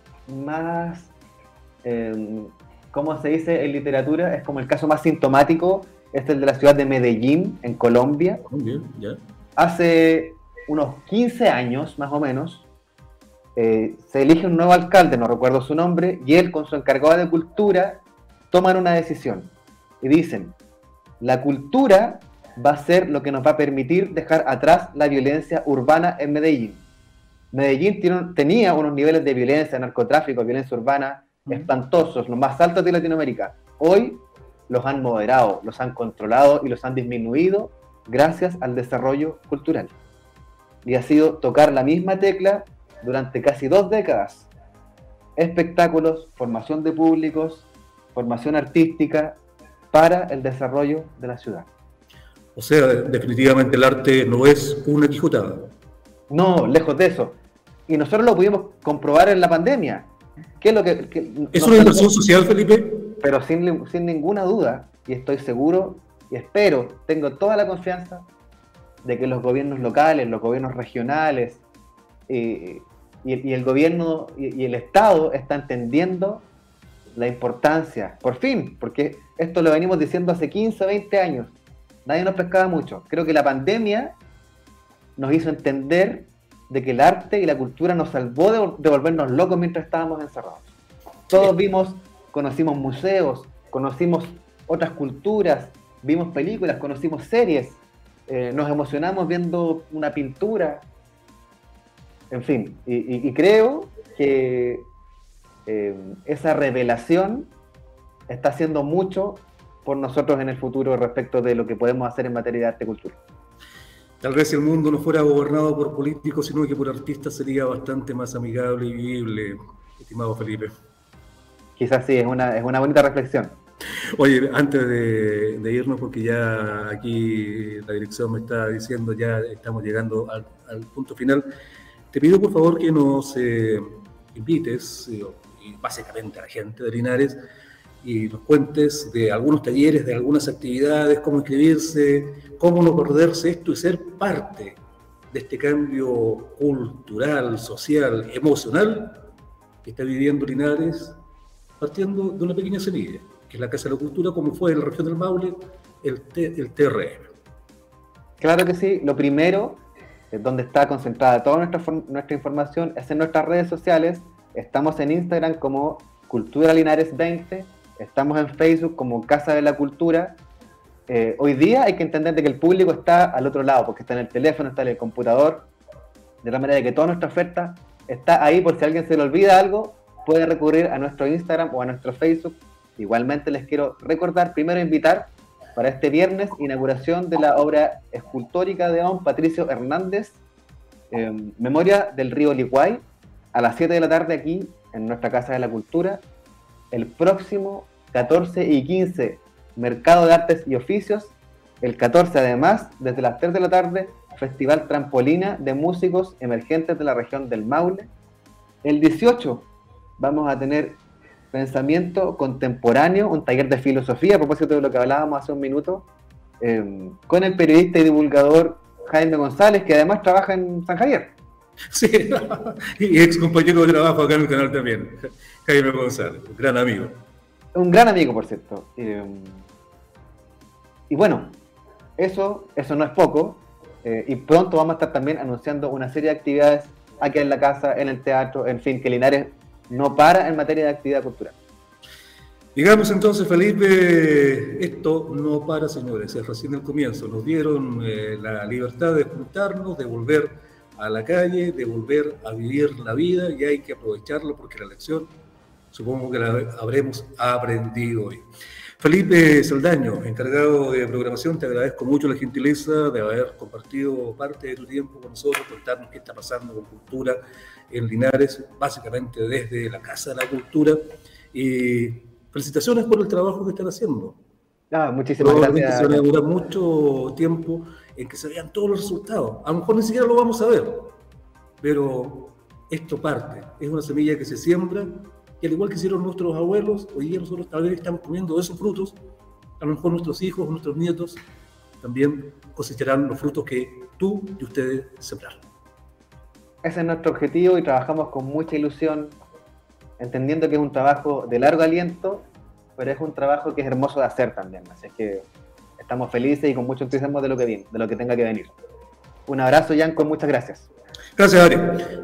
¿cómo se dice en literatura? Es como el caso más sintomático, es el de la ciudad de Medellín, en Colombia. Bien, ya. Hace unos 15 años, más o menos, se elige un nuevo alcalde, no recuerdo su nombre, y él con su encargado de cultura toman una decisión y dicen, la cultura va a ser lo que nos va a permitir dejar atrás la violencia urbana en Medellín. Medellín tenía unos niveles de violencia, narcotráfico, violencia urbana espantosos, los más altos de Latinoamérica. Hoy los han moderado, los han controlado y los han disminuido gracias al desarrollo cultural. Y ha sido tocar la misma tecla durante casi 2 décadas. Espectáculos, formación de públicos, formación artística para el desarrollo de la ciudad. O sea, definitivamente el arte no es una quijotada. No, lejos de eso. Y nosotros lo pudimos comprobar en la pandemia. ¿Qué es lo que ¿Es una inversión social, Felipe? Pero sin ninguna duda, y estoy seguro, y espero, tengo toda la confianza de que los gobiernos locales, los gobiernos regionales y el gobierno y el Estado están entendiendo la importancia, por fin, porque esto lo venimos diciendo hace 15, 20 años, nadie nos pescaba mucho. Creo que la pandemia nos hizo entender de que el arte y la cultura nos salvó de volvernos locos mientras estábamos encerrados. Todos conocimos museos, conocimos otras culturas, vimos películas, conocimos series, nos emocionamos viendo una pintura, en fin, y creo que esa revelación está haciendo mucho por nosotros en el futuro respecto de lo que podemos hacer en materia de arte y cultura. Tal vez si el mundo no fuera gobernado por políticos, sino que por artistas, sería bastante más amigable y vivible, estimado Felipe. Quizás sí, es una bonita reflexión. Oye, antes de irnos, porque ya aquí la dirección me está diciendo, ya estamos llegando al punto final, te pido por favor que nos invites, y básicamente a la gente de Linares, y nos cuentes de algunos talleres, de algunas actividades, cómo inscribirse, cómo no perderse esto y ser parte de este cambio cultural, social, emocional que está viviendo Linares, partiendo de una pequeña semilla, que es la Casa de la Cultura, como fue en la región del Maule, el TRM. Claro que sí. Lo primero, donde está concentrada toda nuestra información, es en nuestras redes sociales. Estamos en Instagram como Cultura Linares 20, estamos en Facebook como Casa de la Cultura. Hoy día hay que entender de que el público está al otro lado, porque está en el teléfono, está en el computador, de la manera de que toda nuestra oferta está ahí, por si a alguien se le olvida algo, puede recurrir a nuestro Instagram o a nuestro Facebook. Igualmente les quiero recordar, primero invitar para este viernes, inauguración de la obra escultórica de don Patricio Hernández, Memoria del Río Licuay, a las 7 de la tarde aquí en nuestra Casa de la Cultura. El próximo 14 y 15, Mercado de Artes y Oficios. El 14 además, desde las 3 de la tarde, Festival Trampolina de músicos emergentes de la región del Maule. El 18 vamos a tener pensamiento contemporáneo, un taller de filosofía, a propósito de lo que hablábamos hace un minuto, con el periodista y divulgador Jaime González, que además trabaja en San Javier. Sí, y ex compañero de trabajo acá en el canal también, Jaime González, un gran amigo. Un gran amigo, por cierto. Y bueno, eso no es poco, y pronto vamos a estar también anunciando una serie de actividades aquí en la casa, en el teatro, en fin, que Linares no para en materia de actividad cultural. Digamos entonces, Felipe, esto no para, señores, es recién el comienzo. Nos dieron la libertad de juntarnos, de volver a la calle, de volver a vivir la vida, y hay que aprovecharlo porque la lección supongo que la habremos aprendido hoy. Felipe Saldaño, encargado de programación, te agradezco mucho la gentileza de haber compartido parte de tu tiempo con nosotros, contarnos qué está pasando con cultura en Linares, básicamente desde la Casa de la Cultura, y felicitaciones por el trabajo que están haciendo. Muchísimas gracias. Se van a durar mucho tiempo en que se vean todos los resultados. A lo mejor ni siquiera lo vamos a ver, pero esto parte, es una semilla que se siembra, y al igual que hicieron nuestros abuelos, hoy día nosotros tal vez estamos comiendo esos frutos. A lo mejor nuestros hijos, nuestros nietos también cosecharán los frutos que tú y ustedes sembraron. Ese es nuestro objetivo y trabajamos con mucha ilusión, entendiendo que es un trabajo de largo aliento, pero es un trabajo que es hermoso de hacer también. Así es que estamos felices y con mucho entusiasmo de lo que viene, de lo que tenga que venir. Un abrazo, Yanko, muchas gracias. Gracias, Ari.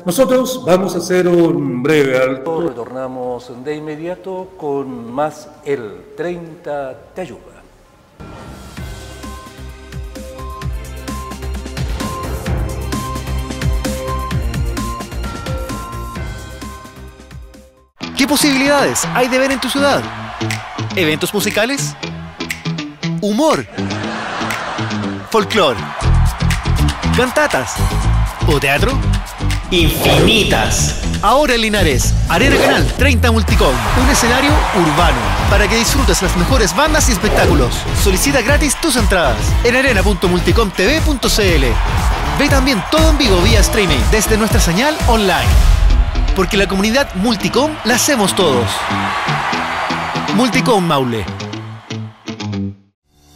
Nosotros vamos a hacer un breve alto. Retornamos de inmediato con más El 30 te ayuda. ¿Qué posibilidades hay de ver en tu ciudad? ¿Eventos musicales? ¿Humor? ¿Folclor? ¿Cantatas? ¿O teatro? ¡Infinitas! Ahora en Linares, Arena Canal 30 Multicom, un escenario urbano para que disfrutes las mejores bandas y espectáculos. Solicita gratis tus entradas en arena.multicomtv.cl. Ve también todo en vivo vía streaming desde nuestra señal online. Porque la comunidad Multicom la hacemos todos. Multicom Maule.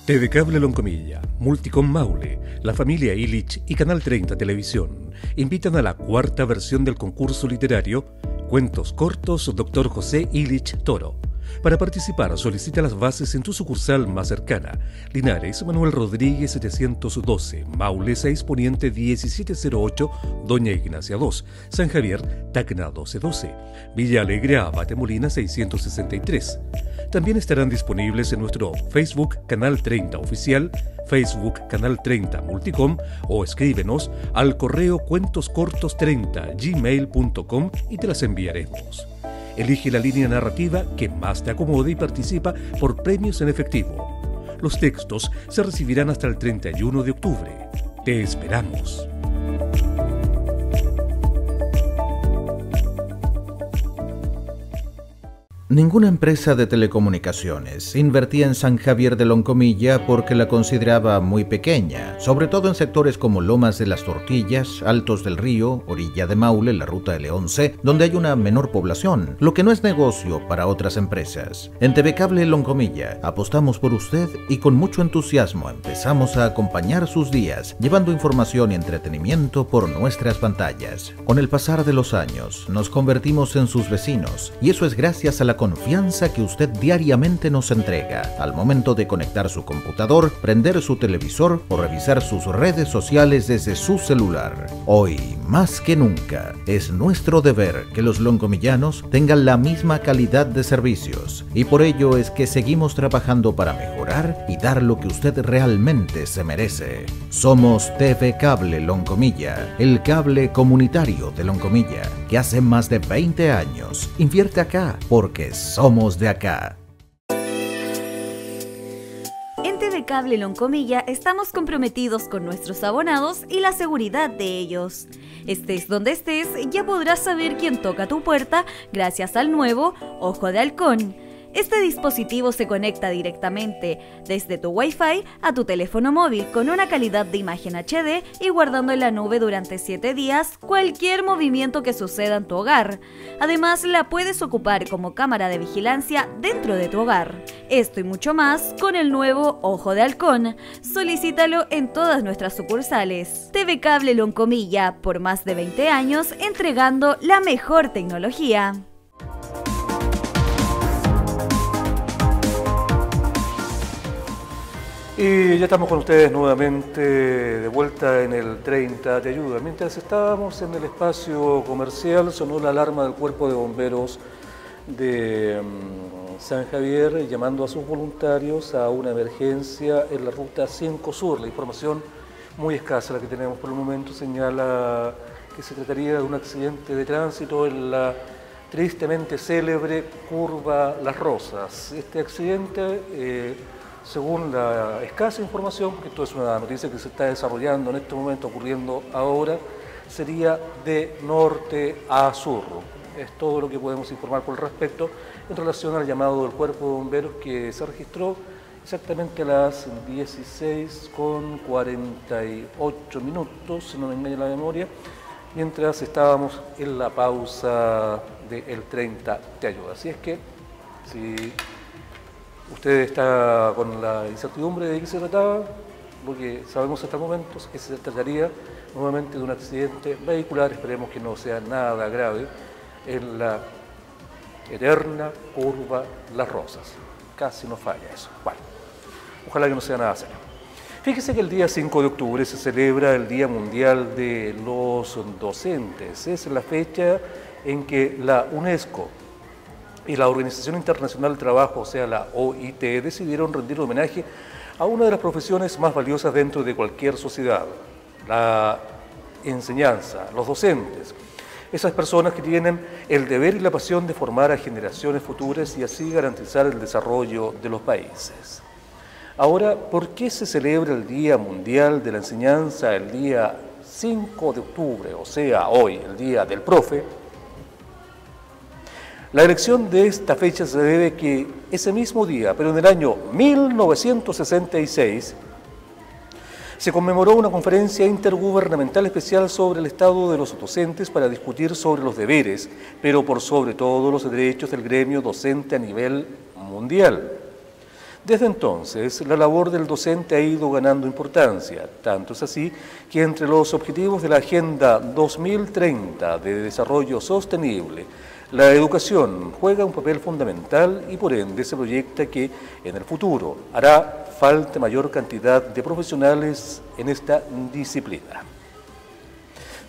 TV Cable Loncomilla, Multicom Maule, la familia Illich y Canal 30 Televisión invitan a la cuarta versión del concurso literario Cuentos Cortos Dr. José Illich Toro, Para participar, solicita las bases en tu sucursal más cercana. Linares, Manuel Rodríguez 712, Maule 6 Poniente 1708, Doña Ignacia 2, San Javier, Tacna 1212, Villa Alegre, Abate Molina 663. También estarán disponibles en nuestro Facebook Canal 30 Oficial, Facebook Canal 30 Multicom o escríbenos al correo cuentoscortos30gmail.com y te las enviaremos. Elige la línea narrativa que más te acomode y participa por premios en efectivo. Los textos se recibirán hasta el 31 de octubre. Te esperamos. Ninguna empresa de telecomunicaciones invertía en San Javier de Loncomilla porque la consideraba muy pequeña, sobre todo en sectores como Lomas de las Tortillas, Altos del Río, Orilla de Maule, la ruta L11, donde hay una menor población, lo que no es negocio para otras empresas. En TV Cable Loncomilla apostamos por usted y con mucho entusiasmo empezamos a acompañar sus días, llevando información y entretenimiento por nuestras pantallas. Con el pasar de los años, nos convertimos en sus vecinos y eso es gracias a la confianza que usted diariamente nos entrega al momento de conectar su computador, prender su televisor o revisar sus redes sociales desde su celular. Hoy, más que nunca, es nuestro deber que los loncomillanos tengan la misma calidad de servicios y por ello es que seguimos trabajando para mejorar y dar lo que usted realmente se merece. Somos TV Cable Loncomilla, el cable comunitario de Loncomilla, que hace más de 20 años invierte acá porque somos de acá. En TV Cable Loncomilla estamos comprometidos con nuestros abonados y la seguridad de ellos. Estés donde estés, ya podrás saber quién toca tu puerta gracias al nuevo Ojo de Halcón. Este dispositivo se conecta directamente desde tu Wi-Fi a tu teléfono móvil con una calidad de imagen HD y guardando en la nube durante 7 días cualquier movimiento que suceda en tu hogar. Además, la puedes ocupar como cámara de vigilancia dentro de tu hogar. Esto y mucho más con el nuevo Ojo de Halcón. Solicítalo en todas nuestras sucursales. TV Cable Loncomilla, por más de 20 años entregando la mejor tecnología. Y ya estamos con ustedes nuevamente de vuelta en el 30 Te Ayuda. Mientras estábamos en el espacio comercial sonó la alarma del Cuerpo de Bomberos de San Javier llamando a sus voluntarios a una emergencia en la ruta 5 Sur. La información muy escasa, la que tenemos por el momento, señala que se trataría de un accidente de tránsito en la tristemente célebre curva Las Rosas. Este accidente, según la escasa información, porque esto es una noticia que se está desarrollando en este momento, ocurriendo ahora, sería de norte a sur. Es todo lo que podemos informar por el respecto en relación al llamado del Cuerpo de Bomberos que se registró exactamente a las 16:48, si no me engaña la memoria, mientras estábamos en la pausa del 30 Te Ayuda. Así es que, si usted está con la incertidumbre de qué se trataba, lo que sabemos hasta el momento es que se trataría nuevamente de un accidente vehicular, esperemos que no sea nada grave, en la eterna curva Las Rosas. Casi no falla eso. Bueno, ojalá que no sea nada serio. Fíjese que el día 5 de octubre se celebra el Día Mundial de los Docentes. Es la fecha en que la UNESCO y la Organización Internacional del Trabajo, o sea, la OIT, decidieron rendir homenaje a una de las profesiones más valiosas dentro de cualquier sociedad, la enseñanza, los docentes. Esas personas que tienen el deber y la pasión de formar a generaciones futuras y así garantizar el desarrollo de los países. Ahora, ¿por qué se celebra el Día Mundial de la Enseñanza el día 5 de octubre, o sea, hoy, el Día del Profe? La elección de esta fecha se debe que ese mismo día, pero en el año 1966, se conmemoró una conferencia intergubernamental especial sobre el estado de los docentes para discutir sobre los deberes, pero por sobre todo los derechos del gremio docente a nivel mundial. Desde entonces, la labor del docente ha ido ganando importancia, tanto es así que entre los objetivos de la Agenda 2030 de Desarrollo Sostenible, La educación juega un papel fundamental y por ende se proyecta que en el futuro hará falta mayor cantidad de profesionales en esta disciplina.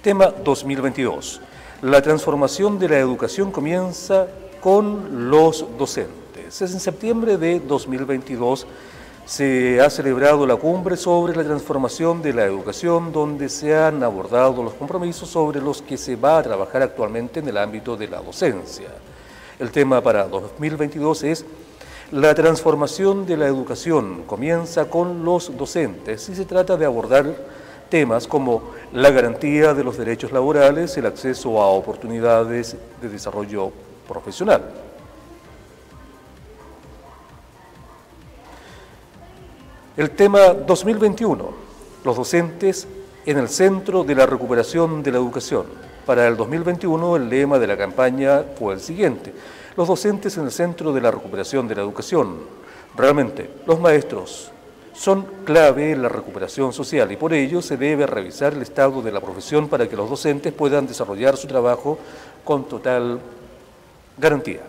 Tema 2022. La transformación de la educación comienza con los docentes. En septiembre de 2022 se ha celebrado la cumbre sobre la transformación de la educación, donde se han abordado los compromisos sobre los que se va a trabajar actualmente en el ámbito de la docencia. El tema para 2022 es la transformación de la educación comienza con los docentes y se trata de abordar temas como la garantía de los derechos laborales, el acceso a oportunidades de desarrollo profesional. El tema 2021, los docentes en el centro de la recuperación de la educación. Para el 2021 el lema de la campaña fue el siguiente: los docentes en el centro de la recuperación de la educación. Realmente, los maestros son clave en la recuperación social y por ello se debe revisar el estado de la profesión para que los docentes puedan desarrollar su trabajo con total garantía.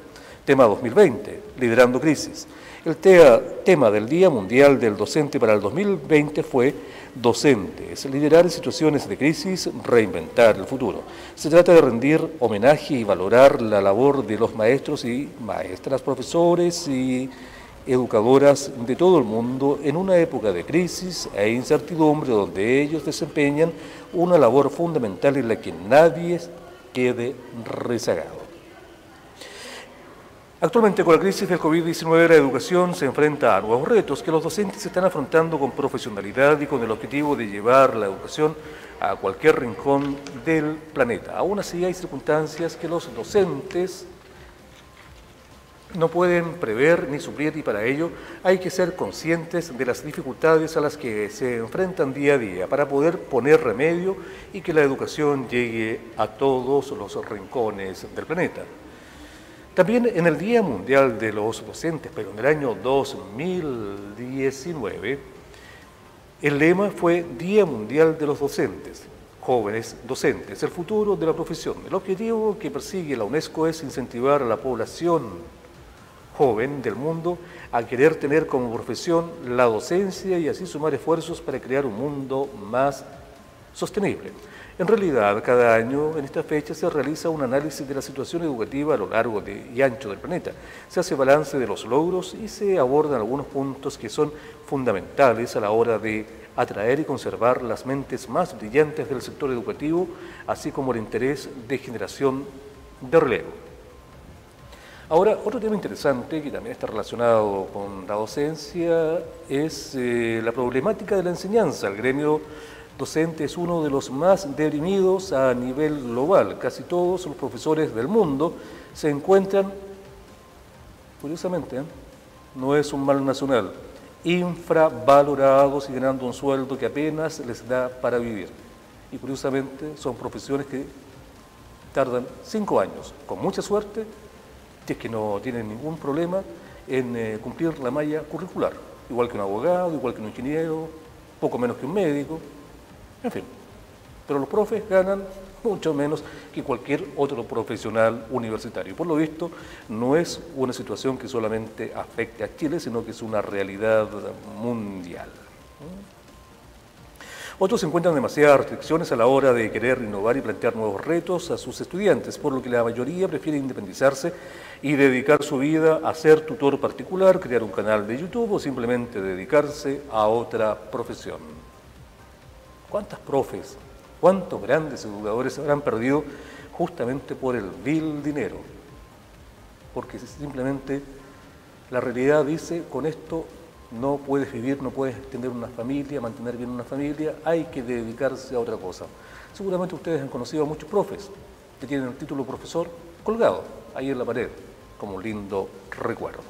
Tema 2020, liderando crisis. El tema del Día Mundial del Docente para el 2020 fue Docentes, liderar en situaciones de crisis, reinventar el futuro. Se trata de rendir homenaje y valorar la labor de los maestros y maestras, profesores y educadoras de todo el mundo en una época de crisis e incertidumbre donde ellos desempeñan una labor fundamental en la que nadie quede rezagado. Actualmente, con la crisis del COVID-19, la educación se enfrenta a nuevos retos que los docentes están afrontando con profesionalidad y con el objetivo de llevar la educación a cualquier rincón del planeta. Aún así, hay circunstancias que los docentes no pueden prever ni suplir y para ello hay que ser conscientes de las dificultades a las que se enfrentan día a día para poder poner remedio y que la educación llegue a todos los rincones del planeta. También en el Día Mundial de los Docentes, pero en el año 2019, el lema fue Día Mundial de los Docentes, jóvenes docentes, el futuro de la profesión. El objetivo que persigue la UNESCO es incentivar a la población joven del mundo a querer tener como profesión la docencia y así sumar esfuerzos para crear un mundo más sostenible. En realidad, cada año en esta fecha se realiza un análisis de la situación educativa a lo largo y ancho del planeta. Se hace balance de los logros y se abordan algunos puntos que son fundamentales a la hora de atraer y conservar las mentes más brillantes del sector educativo, así como el interés de generación de relevo. Ahora, otro tema interesante que también está relacionado con la docencia es la problemática de la enseñanza. El gremio docente es uno de los más deprimidos a nivel global. Casi todos los profesores del mundo se encuentran, curiosamente, no es un mal nacional, infravalorados y ganando un sueldo que apenas les da para vivir. Y curiosamente son profesiones que tardan 5 años, con mucha suerte, si es que no tienen ningún problema en cumplir la malla curricular, igual que un abogado, igual que un ingeniero, poco menos que un médico. En fin, pero los profes ganan mucho menos que cualquier otro profesional universitario. Por lo visto, no es una situación que solamente afecte a Chile, sino que es una realidad mundial. Otros encuentran demasiadas restricciones a la hora de querer innovar y plantear nuevos retos a sus estudiantes, por lo que la mayoría prefiere independizarse y dedicar su vida a ser tutor particular, crear un canal de YouTube o simplemente dedicarse a otra profesión. ¿Cuántas profes, cuántos grandes educadores habrán perdido justamente por el vil dinero? Porque simplemente la realidad dice, con esto no puedes vivir, no puedes tener una familia, mantener bien una familia, hay que dedicarse a otra cosa. Seguramente ustedes han conocido a muchos profes que tienen el título profesor colgado ahí en la pared, como un lindo recuerdo.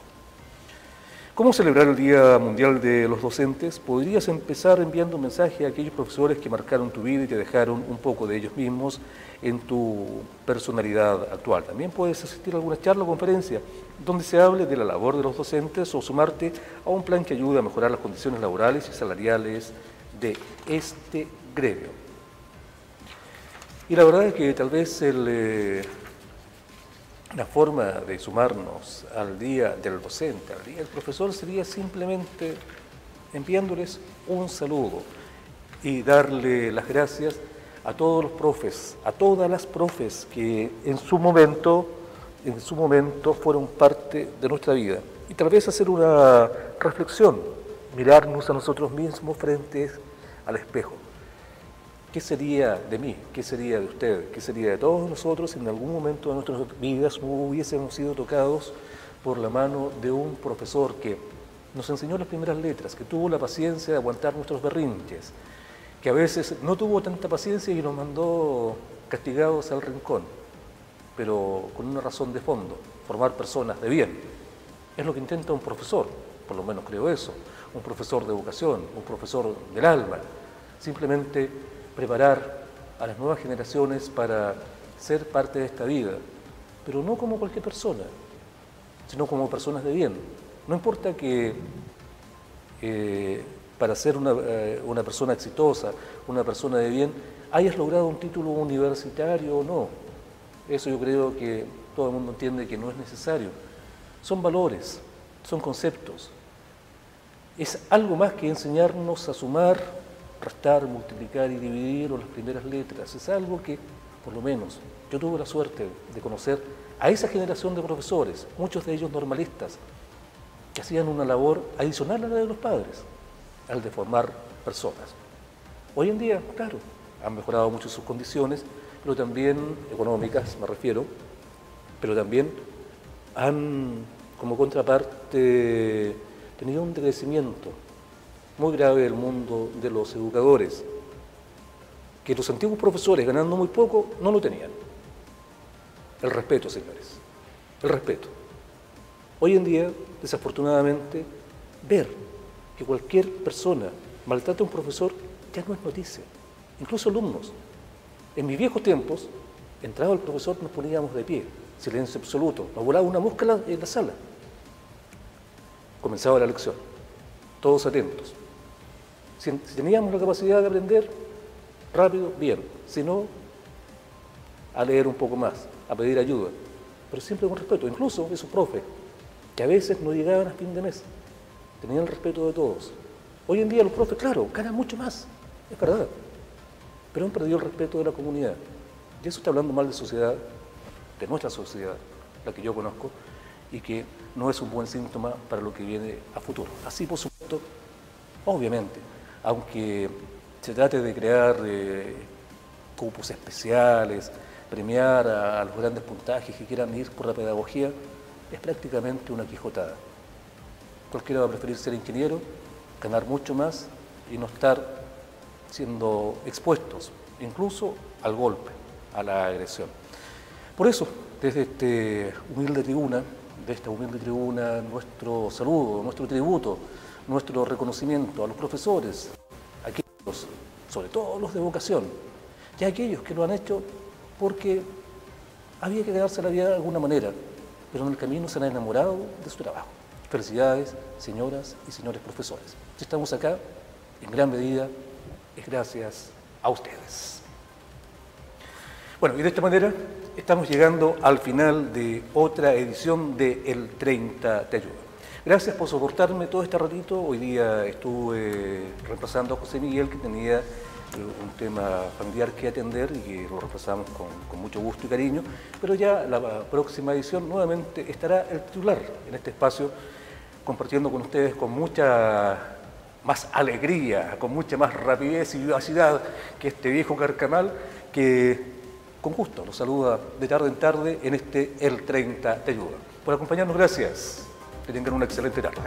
¿Cómo celebrar el Día Mundial de los Docentes? Podrías empezar enviando un mensaje a aquellos profesores que marcaron tu vida y te dejaron un poco de ellos mismos en tu personalidad actual. También puedes asistir a alguna charla o conferencia donde se hable de la labor de los docentes o sumarte a un plan que ayude a mejorar las condiciones laborales y salariales de este gremio. Y la verdad es que tal vez el la forma de sumarnos al día del docente, al día del profesor, sería simplemente enviándoles un saludo y darle las gracias a todos los profes, a todas las profes que en su momento fueron parte de nuestra vida. Y tal vez hacer una reflexión, mirarnos a nosotros mismos frente al espejo. ¿Qué sería de mí? ¿Qué sería de usted? ¿Qué sería de todos nosotros si en algún momento de nuestras vidas hubiésemos sido tocados por la mano de un profesor que nos enseñó las primeras letras, que tuvo la paciencia de aguantar nuestros berrinches, que a veces no tuvo tanta paciencia y nos mandó castigados al rincón, pero con una razón de fondo, formar personas de bien? Es lo que intenta un profesor, por lo menos creo eso, un profesor de educación, un profesor del alma, simplemente preparar a las nuevas generaciones para ser parte de esta vida, pero no como cualquier persona, sino como personas de bien. No importa que para ser una persona exitosa, una persona de bien, hayas logrado un título universitario o no. Eso yo creo que todo el mundo entiende que no es necesario. Son valores, son conceptos. Es algo más que enseñarnos a sumar, restar, multiplicar y dividir o las primeras letras. Es algo que, por lo menos, yo tuve la suerte de conocer a esa generación de profesores, muchos de ellos normalistas, que hacían una labor adicional a la de los padres, al de formar personas. Hoy en día, claro, han mejorado mucho sus condiciones, pero también económicas, me refiero, pero también han, como contraparte, tenido un decrecimiento muy grave del mundo de los educadores, que los antiguos profesores, ganando muy poco, no lo tenían. El respeto, señores, el respeto. Hoy en día, desafortunadamente, ver que cualquier persona maltrata a un profesor ya no es noticia, incluso alumnos. En mis viejos tiempos, entraba el profesor, nos poníamos de pie, silencio absoluto, nos volaba una mosca en la sala. Comenzaba la lección, todos atentos. Si teníamos la capacidad de aprender rápido, bien. Si no, a leer un poco más, a pedir ayuda. Pero siempre con respeto. Incluso esos profes, que a veces no llegaban a fin de mes, tenían el respeto de todos. Hoy en día los profes, claro, ganan mucho más, es verdad. Pero han perdido el respeto de la comunidad. Y eso está hablando mal de sociedad, de nuestra sociedad, la que yo conozco, y que no es un buen síntoma para lo que viene a futuro. Así, por supuesto, obviamente, aunque se trate de crear cupos especiales, premiar a los grandes puntajes que quieran ir por la pedagogía, es prácticamente una quijotada. Cualquiera va a preferir ser ingeniero, ganar mucho más y no estar siendo expuestos incluso al golpe, a la agresión. Por eso, desde esta humilde tribuna, nuestro saludo, nuestro tributo, nuestro reconocimiento a los profesores, aquellos, sobre todo los de vocación, y a aquellos que lo han hecho porque había que quedarse la vida de alguna manera, pero en el camino se han enamorado de su trabajo. Felicidades, señoras y señores profesores. Si estamos acá, en gran medida, es gracias a ustedes. Bueno, y de esta manera estamos llegando al final de otra edición de El 30 Te Ayuda. Gracias por soportarme todo este ratito. Hoy día estuve reemplazando a José Miguel, que tenía un tema familiar que atender y que lo reemplazamos con mucho gusto y cariño. Pero ya la próxima edición nuevamente estará el titular en este espacio, compartiendo con ustedes con mucha más alegría, con mucha más rapidez y vivacidad que este viejo carcamal que con gusto los saluda de tarde en tarde en este El 30 Te Ayuda. Por acompañarnos, gracias. Que tengan una excelente tarde.